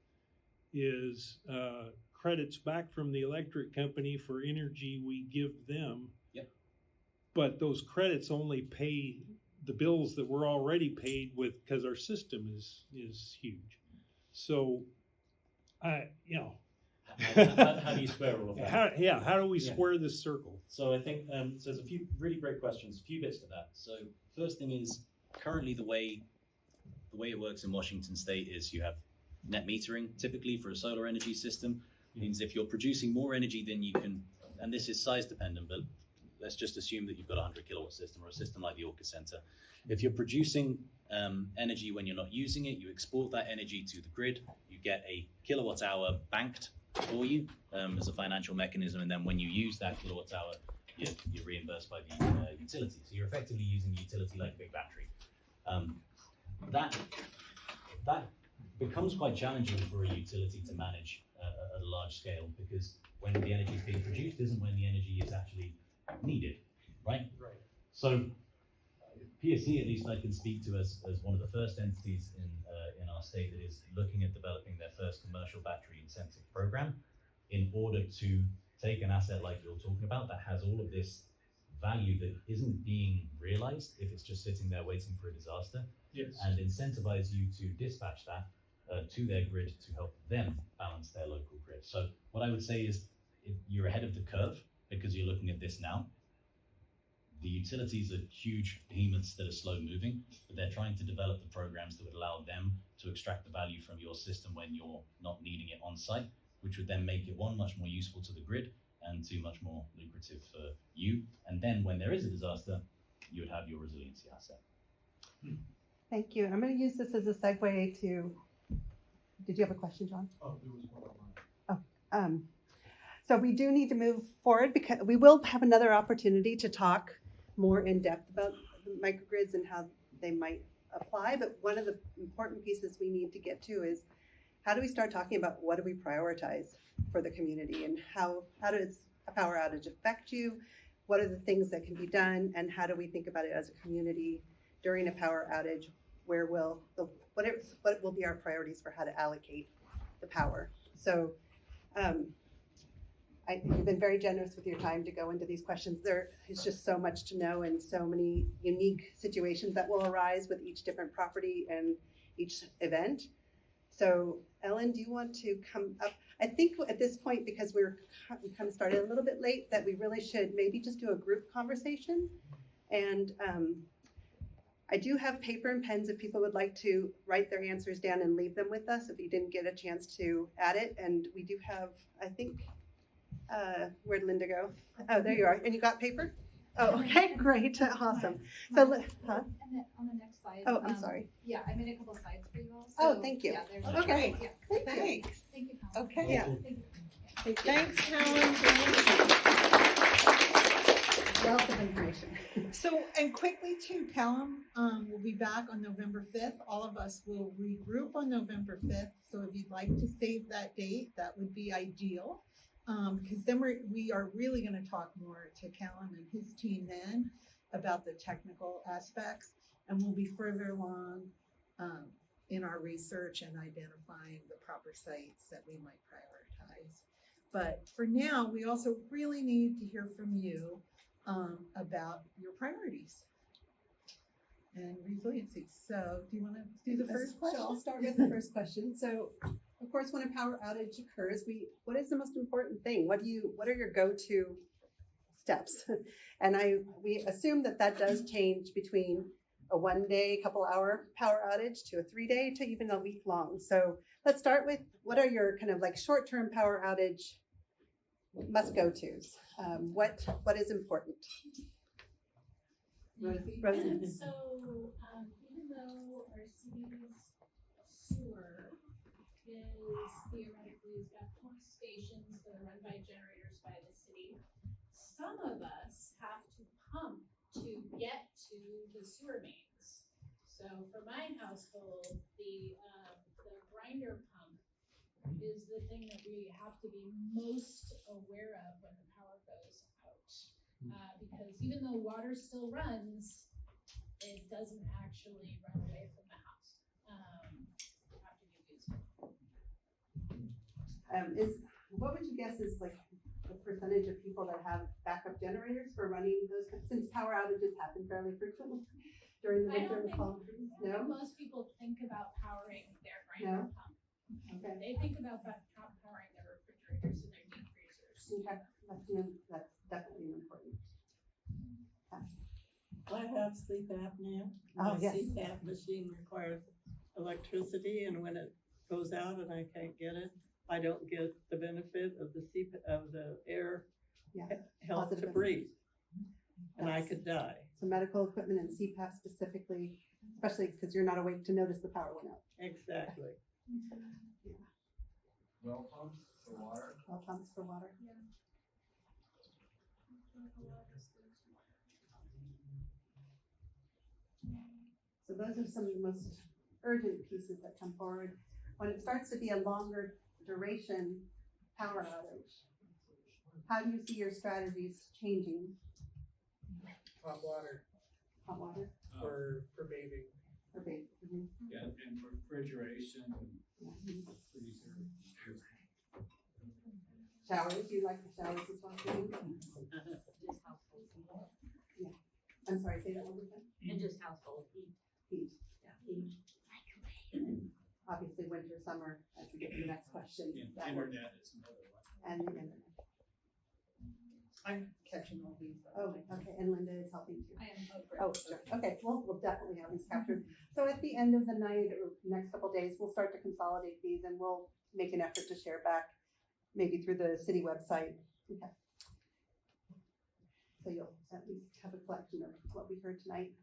is credits back from the electric company for energy we give them. Yep. But those credits only pay the bills that we're already paid with, because our system is huge. So, how do you square all of that? How do we square this circle? So I think so there's a few really great questions, a few bits to that. So first thing is, currently the way it works in Washington State is you have net metering typically for a solar energy system. It means if you're producing more energy than you can, and this is size dependent, but let's just assume that you've got a 100 kilowatt system or a system like the Orca Center. If you're producing energy when you're not using it, you export that energy to the grid, you get a kilowatt hour banked for you as a financial mechanism, and then when you use that kilowatt hour, you're reimbursed by the utility. So you're effectively using the utility like a big battery. That becomes quite challenging for a utility to manage at a large scale, because when the energy is being produced isn't when the energy is actually needed, right? Right. So PSC, at least I can speak to as one of the first entities in our state that is looking at developing their first commercial battery incentive program in order to take an asset like you're talking about that has all of this value that isn't being realized if it's just sitting there waiting for a disaster, and incentivize you to dispatch that to their grid to help them balance their local grid. So what I would say is you're ahead of the curve because you're looking at this now. The utilities are huge behemoths that are slow moving, but they're trying to develop the programs that would allow them to extract the value from your system when you're not needing it on site, which would then make it, one, much more useful to the grid, and two, much more lucrative for you. And then when there is a disaster, you would have your resiliency asset. Thank you. I'm going to use this as a segue to, did you have a question, John? Oh, there was one on mine. So we do need to move forward because we will have another opportunity to talk more in depth about microgrids and how they might apply. But one of the important pieces we need to get to is how do we start talking about what do we prioritize for the community, and how does a power outage affect you? What are the things that can be done, and how do we think about it as a community during a power outage? What will be our priorities for how to allocate the power? So you've been very generous with your time to go into these questions. There is just so much to know and so many unique situations that will arise with each different property and each event. So Ellen, do you want to come up? I think at this point, because we kind of started a little bit late, that we really should maybe just do a group conversation. And I do have paper and pens if people would like to write their answers down and leave them with us if you didn't get a chance to add it. And we do have, I think, where'd Linda go? Oh, there you are. And you got paper? Oh, okay, great, awesome. So, And then on the next slide. Oh, I'm sorry. Yeah, I made a couple slides for you all. Oh, thank you. Yeah, there's. Okay. Yeah. Thanks. Thank you, Colin. Okay. Yeah. Thank you. Thanks, Helen. Wealth of information. So, and quickly too, Callum, we'll be back on November 5th. All of us will regroup on November 5th. So if you'd like to save that date, that would be ideal. Because then we are really going to talk more to Callum and his team then about the technical aspects, and we'll be further along in our research and identifying the proper sites that we might prioritize. But for now, we also really need to hear from you about your priorities and resiliency. So do you want to do the first question? So I'll start with the first question. So of course, when a power outage occurs, what is the most important thing? What are your go-to steps? And we assume that does change between a 1 day, couple hour power outage to a 3 day to even a week long. So let's start with what are your kind of like short-term power outage must-go-tos? What is important? Rosie? So even though our city's sewer is theoretically has got pump stations that are run by generators by the city, some of us have to pump to get to the sewer mains. So for my household, the grinder pump is the thing that we have to be most aware of when the power goes out. Because even though water still runs, it doesn't actually run away from the house. After you use it. What would you guess is like the percentage of people that have backup generators for running those, since power outages happen fairly frequently during the winter and fall? I don't think most people think about powering their grinder pump. Okay. They think about powering their refrigerators and their deep freezers. Okay, that's definitely an important task. I have sleep apnea. Oh, My yes. CPAP machine requires electricity, and when it goes out and I can't get it, I don't get the benefit of the air Yeah. help to Positive breathe, and I Yes. could die. So medical equipment and CPAP specifically, especially because you're not awake to notice the power went out. Exactly. Well pumps for water. Well pumps for water. So those are some of the most urgent pieces that come forward. When it starts to be a longer duration power outage, how do you see your strategies changing? Hot water Hot water for bathing. or baby? Mhm. Yeah, and refrigeration and Yeah. freezer. Showers, do you like the showers as well? Yeah. I'm sorry, say that one more time. And just household heat. Heat. Yeah. Heat. Obviously, winter, summer, as we get to the next question. And that works. internet is another one. And the internet. I'm catching all these. Oh, okay, and Linda is helping too. I am. Oh, sure. Okay, we'll definitely have these captured. So at the end of the night or next couple days, we'll start to consolidate these and we'll make an effort to share back, maybe through the city website. Okay. So you'll at least have a collection of what we heard tonight.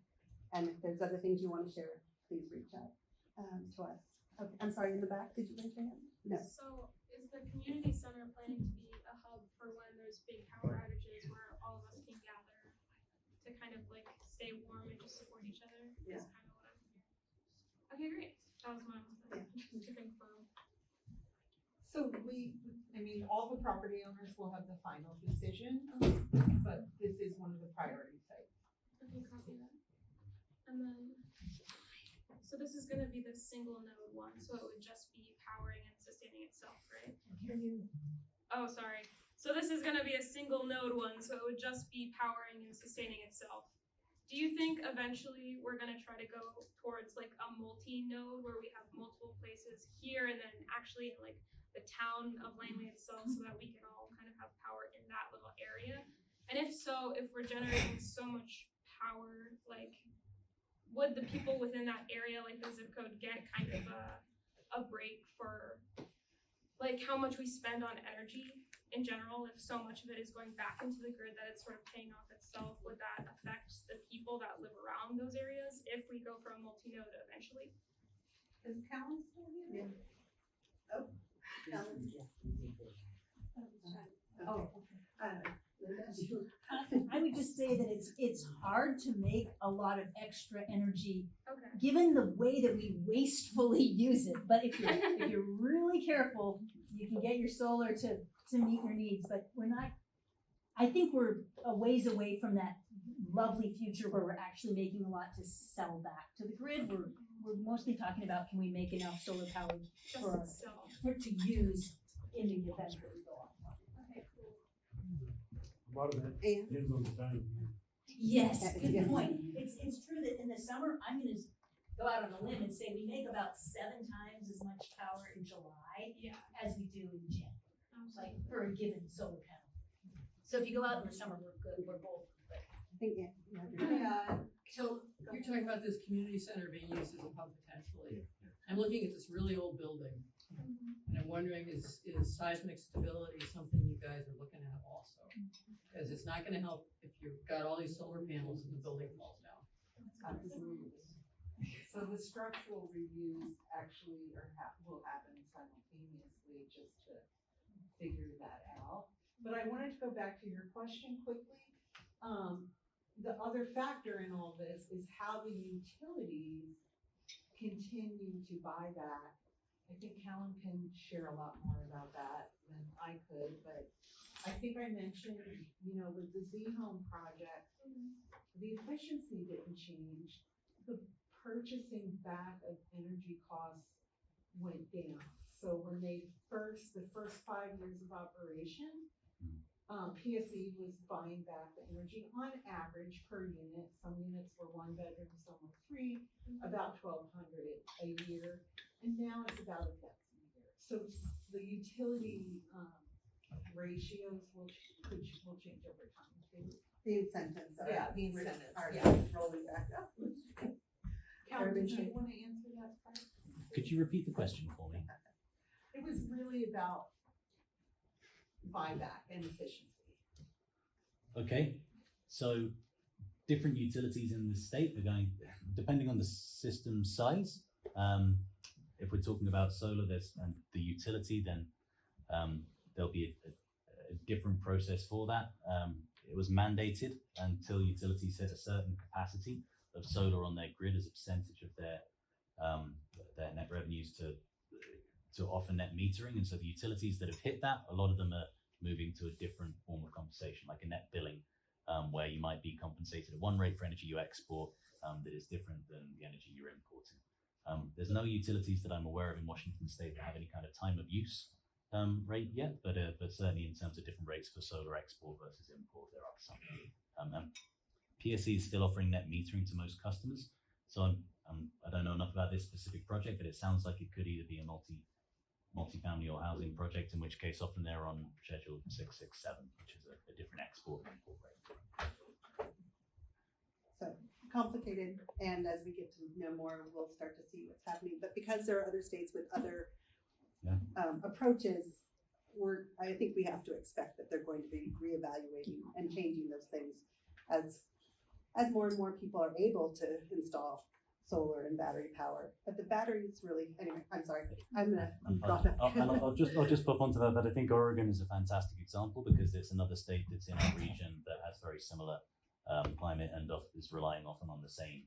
And if there's other things you want to share, please reach out to us. Okay, I'm sorry, in the back, did you raise your hand? No. So is the community center planning to be a hub for when there's big power outages where all of us can gather to kind of like stay warm and just support each other? Yeah. Is kind of what I'm hearing. Okay, great. That was what I was just to confirm. So all the property owners will have the final decision, but this is one of the priority sites. Okay, copy that. And then, so this is gonna be the single node one, so it would just be powering and sustaining itself, right? Oh, sorry. So this is gonna be a single node one, so it would just be powering and sustaining itself. Do you think eventually we're gonna try to go towards like a multi-node where we have multiple places here and then actually in like the town of Langley itself so that we can all kind of have power in that little area? And if so, if we're generating so much power, like would the people within that area, like the zip code, get kind of a break for like how much we spend on energy in general? If so much of it is going back into the grid that it's sort of paying off itself, would that affect the people that live around those areas if we go for a multi-node eventually? Is Callan still here? Yeah. Oh, Callan. I would just say that it's hard to make a lot of extra energy Okay. given the way that we wastefully use it. But if you're really careful, you can get your solar to meet your needs. But I think we're a ways away from that lovely future where we're actually making a lot to sell back to the grid. We're mostly talking about, can we make enough solar power to use in the event that we go on. Okay, cool. A lot of that depends on the time. Yes, good point. It's true that in the summer, I'm gonna go out on a limb and say we make about 7 times as much power in July as we do in January, like for a given solar panel. So if you go out in the summer, we're good, we're both good. I think, So you're talking about this community center being used as a hub potentially. I'm looking at this really old building, and I'm wondering, is seismic stability something you guys are looking at also? Because it's not gonna help if you've got all these solar panels and the building falls down. So the structural reviews actually will happen simultaneously just to figure that out. But I wanted to go back to your question quickly. The other factor in all this is how the utilities continue to buy back. I think Callan can share a lot more about that than I could, but I think I mentioned, with the Z-Home project, the efficiency didn't change. The purchasing back of energy costs went down. So when the first 5 years of operation, PSE was buying back the energy on average per unit. Some units were 1 bedroom, some were 3, about $1,200 a year, and now it's about $1,000 a year. So the utility ratios will change over time too. The incentives are. Yeah, the incentives are yeah. rolling back up. Callan, did you want to answer that part? Could you repeat the question for me? It was really about buyback and efficiency. Okay, so different utilities in the state are going, depending on the system size. If we're talking about solar, and the utility, then there'll be a different process for that. It was mandated until utilities set a certain capacity of solar on their grid as a percentage of their net revenues to offer net metering. And so the utilities that have hit that, a lot of them are moving to a different form of compensation, like a net billing, where you might be compensated at one rate for energy you export that is different than the energy you're importing. There's no utilities that I'm aware of in Washington State that have any kind of time of use rate yet, but certainly in terms of different rates for solar export versus import, there are some. PSE is still offering net metering to most customers. So I don't know enough about this specific project, but it sounds like it could either be a multi-family or housing project, in which case often they're on schedule 667, which is a different export and import rate. So complicated, and as we get to know more, we'll start to see what's happening. But because there are other states with other approaches, I think we have to expect that they're going to be reevaluating and changing those things as more and more people are able to install solar and battery power. But the batteries really, anyway, I'm sorry, I'm gonna drop it. I'll just pop onto that I think Oregon is a fantastic example because it's another state that's in our region that has very similar climate and is relying often on the same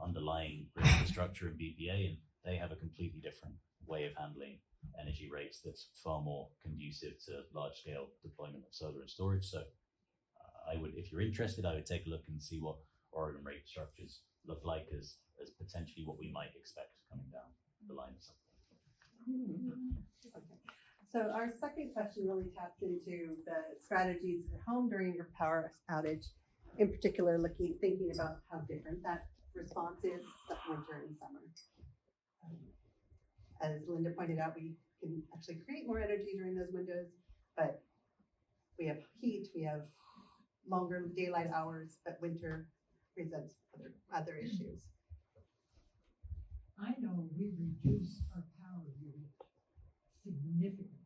underlying grid infrastructure and BPA, and they have a completely different way of handling energy rates that's far more conducive to large-scale deployment of solar and storage. So I would, if you're interested, I would take a look and see what Oregon rate structures look like as potentially what we might expect coming down the line or something. Okay. So our second question really taps into the strategies at home during your power outage, in particular thinking about how different that response is winter and summer. As Linda pointed out, we can actually create more energy during those windows, but we have heat, we have longer daylight hours, but winter presents other issues. I know we reduce our power usage significantly.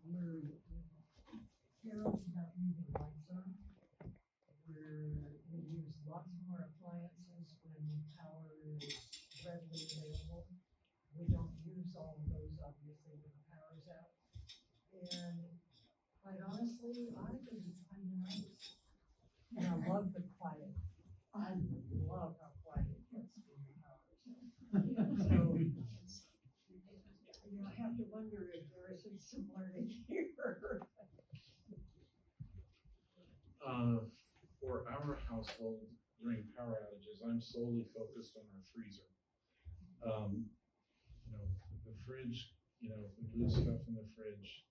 We're careless about leaving lights on. We use lots more appliances when power is readily available. We don't use all of those obviously when the power's out. And quite honestly, I think it's kind of nice. And I love the quiet. I love how quiet it gets when the power's out. So, I have to wonder if there isn't some learning here. For our household during power outages, I'm solely focused on our freezer. The fridge, if we lose stuff in the fridge,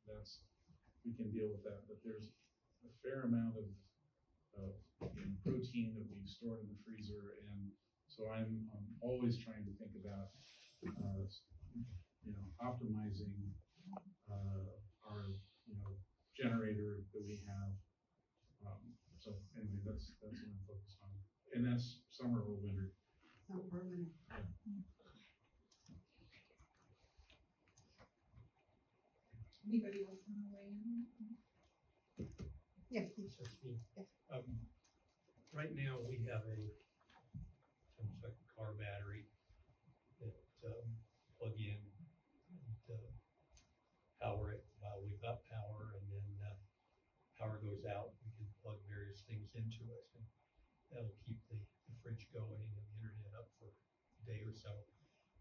we can deal with that. But there's a fair amount of protein that we've stored in the freezer, and so I'm always trying to think about optimizing our generator that we have. So anyway, that's what I'm focused on, and that's summer or winter. Summer or winter. Anybody else want to weigh in? Yes. Right now we have almost like a car battery that plug in and power it while we've got power, and then power goes out, we can plug various things into it, and that'll keep the fridge going and the internet up for a day or so.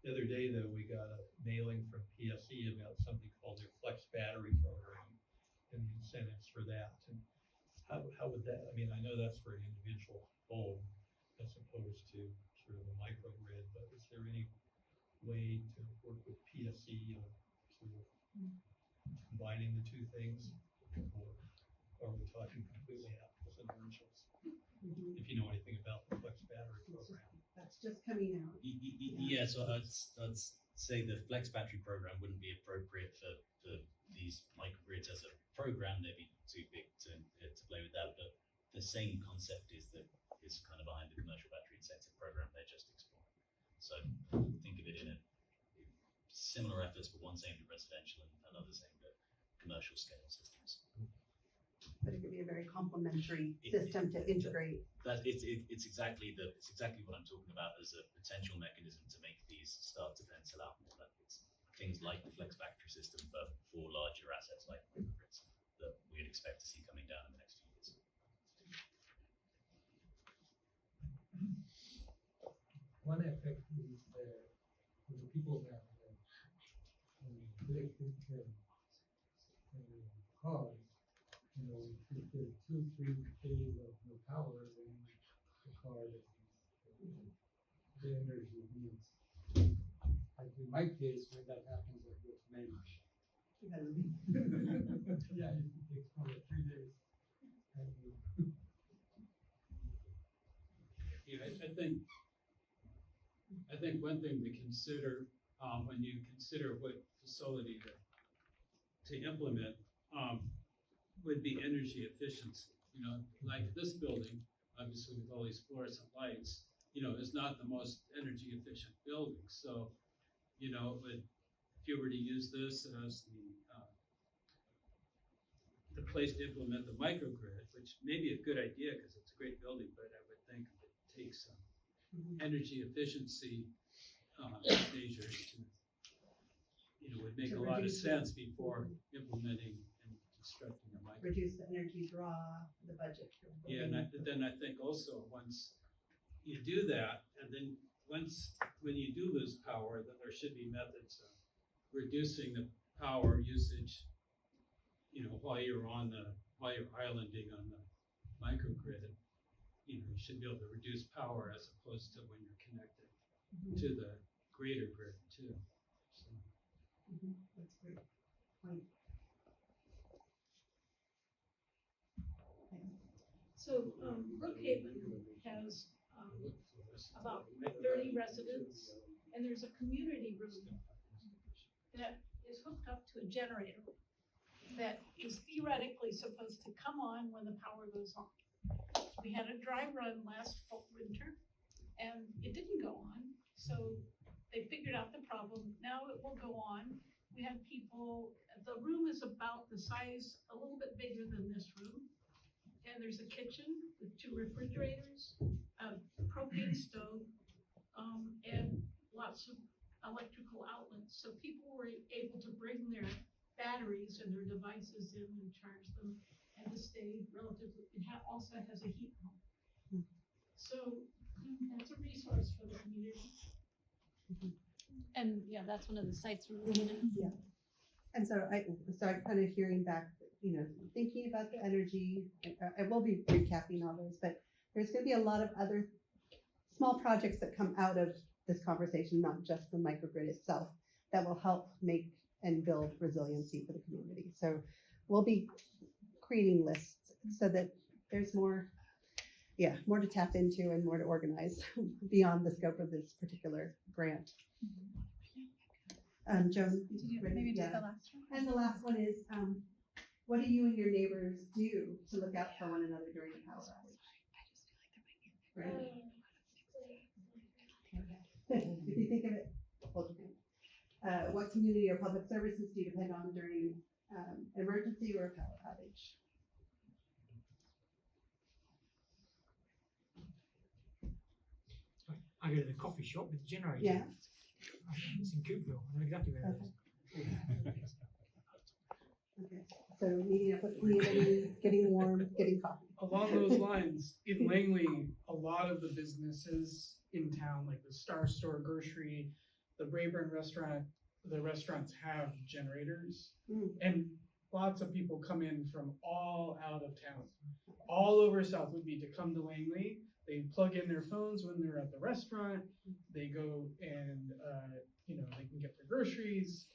The other day though, we got a mailing from PSE about something called their Flex Battery Program and the incentives for that. And how would that, I know that's for an individual home as opposed to sort of a microgrid, but is there any way to work with PSE on sort of combining the two things? Or are we talking completely apples and oranges? If you know anything about the Flex Battery Program. That's just coming out. Yeah, so I'd say the Flex Battery Program wouldn't be appropriate for these microgrids as a program. They'd be too big to play with that, but the same concept is kind of behind the commercial battery incentive program they're just exploring. So think of it in a similar efforts, but one's aimed at residential and others aimed at commercial scale systems. But it could be a very complementary system to integrate. It's exactly what I'm talking about as a potential mechanism to make these start to pencil out more. It's things like the flex factory system, but for larger assets like microgrids that we'd expect to see coming down in the next few years. One effect is for the people that electric cars, if there's 2-3 days of no power, then the car, the energy needs. Like in my case, when that happens, it gets managed. Yeah, it takes probably 3 days. Yeah, I think one thing to consider when you consider what facility to implement would be energy efficiency. Like this building, obviously with all these fluorescent lights, is not the most energy efficient building. So, if you were to use this as the place to implement the microgrid, which may be a good idea because it's a great building, but I would think it takes some energy efficiency measures to, would make a lot of sense before implementing and constructing a microgrid. Reduce the energy draw, the budget. Yeah, and then I think also once you do that, and then when you do lose power, that there should be methods of reducing the power usage, while you're islanding on the microgrid. You should be able to reduce power as opposed to when you're connected to the greater grid too. So. That's great point. So, Brookhaven has, about 30 residents, and there's a community room that is hooked up to a generator that is theoretically supposed to come on when the power goes on. We had a dry run last winter, and it didn't go on, so they figured out the problem. Now it will go on. We have people, the room is about the size, a little bit bigger than this room. And there's a kitchen with 2 refrigerators, a propane stove, and lots of electrical outlets. So people were able to bring their batteries and their devices in and charge them, and to stay relatively, also has a heat pump. So that's a resource for the community. And yeah, that's one of the sites we're looking at. Yeah. And so I'm kind of hearing back, thinking about the energy. I will be recapping all those, but there's going to be a lot of other small projects that come out of this conversation, not just the microgrid itself, that will help make and build resiliency for the community. So we'll be creating lists so that there's more to tap into and more to organize beyond the scope of this particular grant. Joan, Maybe just the last one. And the last one is, what do you and your neighbors do to look out for one another during a power outage? Right? Okay. If you think of it, hold your hand. What community or public services do you depend on during emergency or power outage? I go to the coffee shop with the generator. Yeah. It's in Coopville. I know exactly where it is. Okay. So meeting up with community, getting warm, getting coffee. Along those lines, in Langley, a lot of the businesses in town, like the Star Store Grocery, the Brayburn Restaurant, the restaurants have generators. And lots of people come in from all out of town, all over South Whitby to come to Langley. They plug in their phones when they're at the restaurant. They go and, they can get their groceries.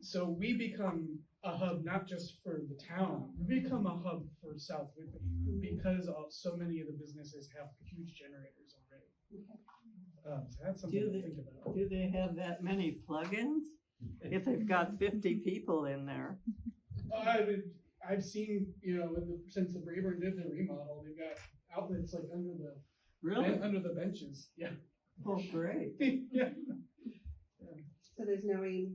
So we become a hub, not just for the town, we become a hub for South Whitby because so many of the businesses have huge generators already. So that's something to think about. Do they have that many plugins? If they've got 50 people in there? I've seen, since the Brayburn did the remodel, they've got outlets like under the benches. Yeah. Oh, great. Yeah. So there's knowing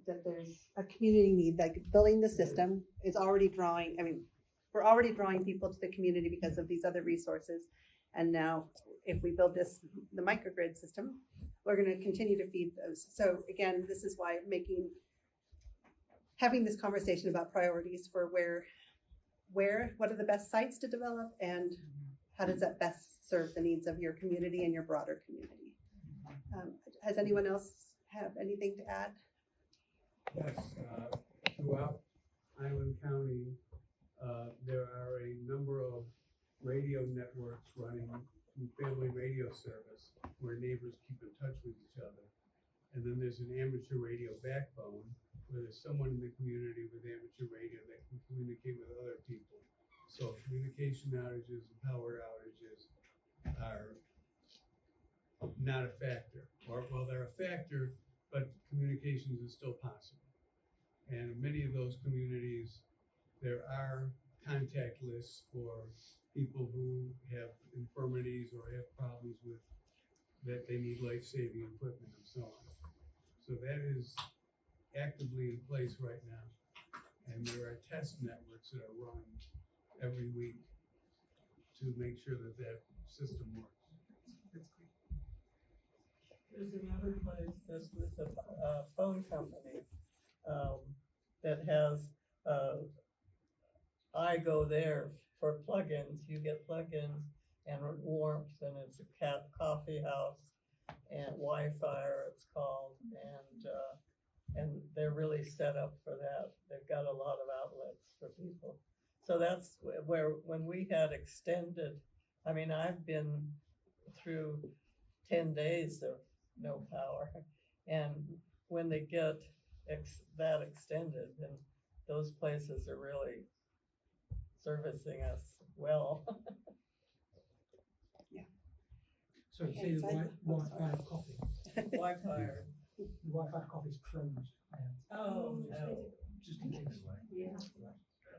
that there's a community need, like building the system is already drawing, we're already drawing people to the community because of these other resources. And now if we build the microgrid system, we're going to continue to feed those. So again, this is why having this conversation about priorities for what are the best sites to develop and how does that best serve the needs of your community and your broader community. Has anyone else have anything to add? Yes, throughout Island County, there are a number of radio networks running through Family Radio Service where neighbors keep in touch with each other. And then there's an amateur radio backbone where there's someone in the community with amateur radio that can communicate with other people. So communication outages and power outages are not a factor. Well, they're a factor, but communications is still possible. And in many of those communities, there are contact lists for people who have infirmities or have problems with that they need life-saving equipment and so on. So that is actively in place right now. And there are test networks that are run every week to make sure that that system works. There's another place that's with a phone company that has, I go there for plugins. You get plugins, and warmth, and it's a coffee house, and Wi-Fi, it's called, and they're really set up for that. They've got a lot of outlets for people. So that's where, when we had extended, I mean, I've been through 10 days of no power, and when they get that extended, then those places are really servicing us well. So you Okay, say the so Wi-Fi coffee. Wi-Fi. The Wi-Fi coffee's closed. Oh, no. Just in case. Yeah.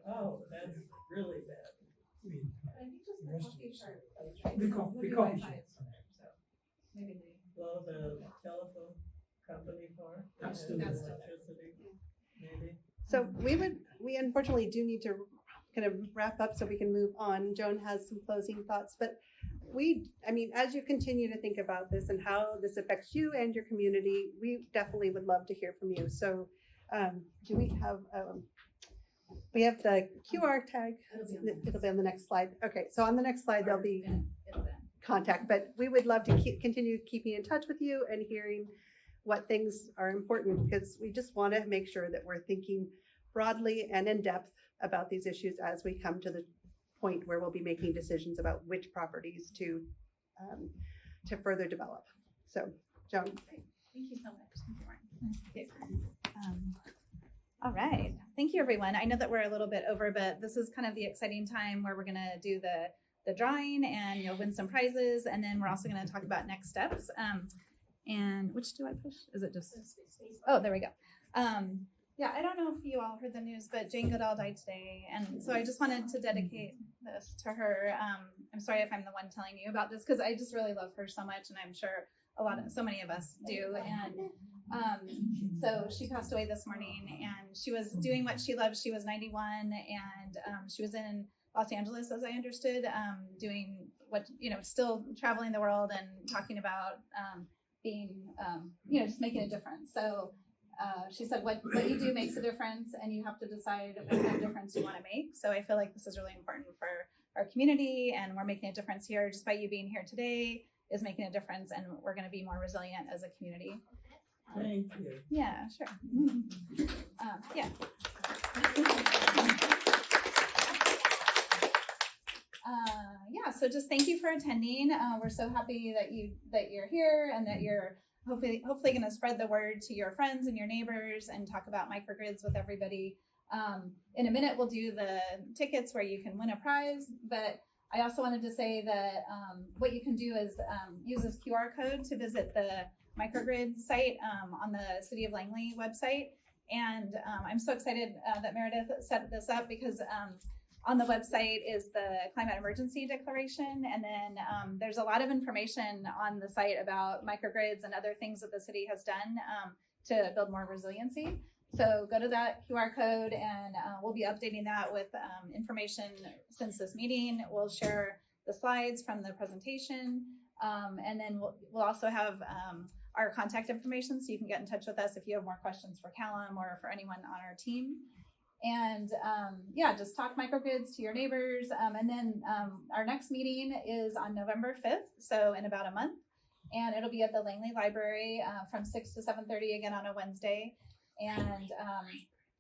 Oh, that's really bad. I mean, I think just the the rest of coffee it's- part. the coffee shop. Maybe they. Well, the telephone company part. That's and still- electricity, maybe. So we unfortunately do need to kind of wrap up so we can move on. Joan has some closing thoughts, but I mean, as you continue to think about this and how this affects you and your community, we definitely would love to hear from you. So do we have the QR tag? It'll be on the next slide. Okay, so on the next slide, there'll be contact, but we would love to continue keeping in touch with you and hearing what things are important, because we just want to make sure that we're thinking broadly and in depth about these issues as we come to the point where we'll be making decisions about which properties to further develop. So, Joan. Thank you so much. All right. Thank you, everyone. I know that we're a little bit over, but this is kind of the exciting time where we're going to do the drawing and you'll win some prizes. And then we're also going to talk about next steps. And which do I push? Is it just? Oh, there we go. Yeah, I don't know if you all heard the news, but Jane Goodall died today. And so I just wanted to dedicate this to her. I'm sorry if I'm the one telling you about this, because I just really love her so much. And I'm sure so many of us do. And so she passed away this morning, and she was doing what she loved. She was 91, and she was in Los Angeles, as I understood, doing what, still traveling the world and talking about being, just making a difference. So she said, what you do makes a difference, and you have to decide what kind of difference you want to make. So I feel like this is really important for our community, and we're making a difference here. Just by you being here today is making a difference, and we're going to be more resilient as a community. Thank you. Yeah, sure. Yeah. So just thank you for attending. We're so happy that you're here, and that you're hopefully going to spread the word to your friends and your neighbors and talk about microgrids with everybody. In a minute, we'll do the tickets where you can win a prize, but I also wanted to say that what you can do is use this QR code to visit the Microgrid site on the City of Langley website. And I'm so excited that Meredith set this up, because on the website is the climate emergency declaration. And then there's a lot of information on the site about microgrids and other things that the city has done to build more resiliency. So go to that QR code, and we'll be updating that with information since this meeting. We'll share the slides from the presentation. And then we'll also have our contact information, so you can get in touch with us if you have more questions for Callum or for anyone on our team. And just talk microgrids to your neighbors. And then our next meeting is on November 5th, so in about a month. And it'll be at the Langley Library from 6 to 7:30 again on a Wednesday. And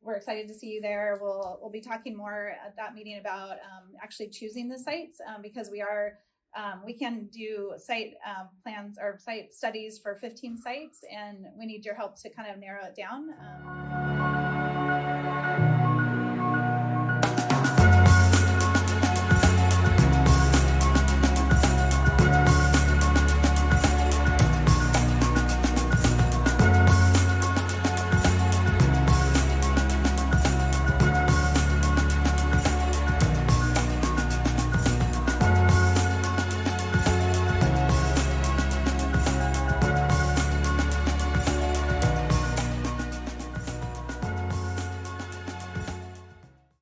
we're excited to see you there. We'll be talking more at that meeting about actually choosing the sites, because we can do site plans or site studies for 15 sites, and we need your help to kind of narrow it down.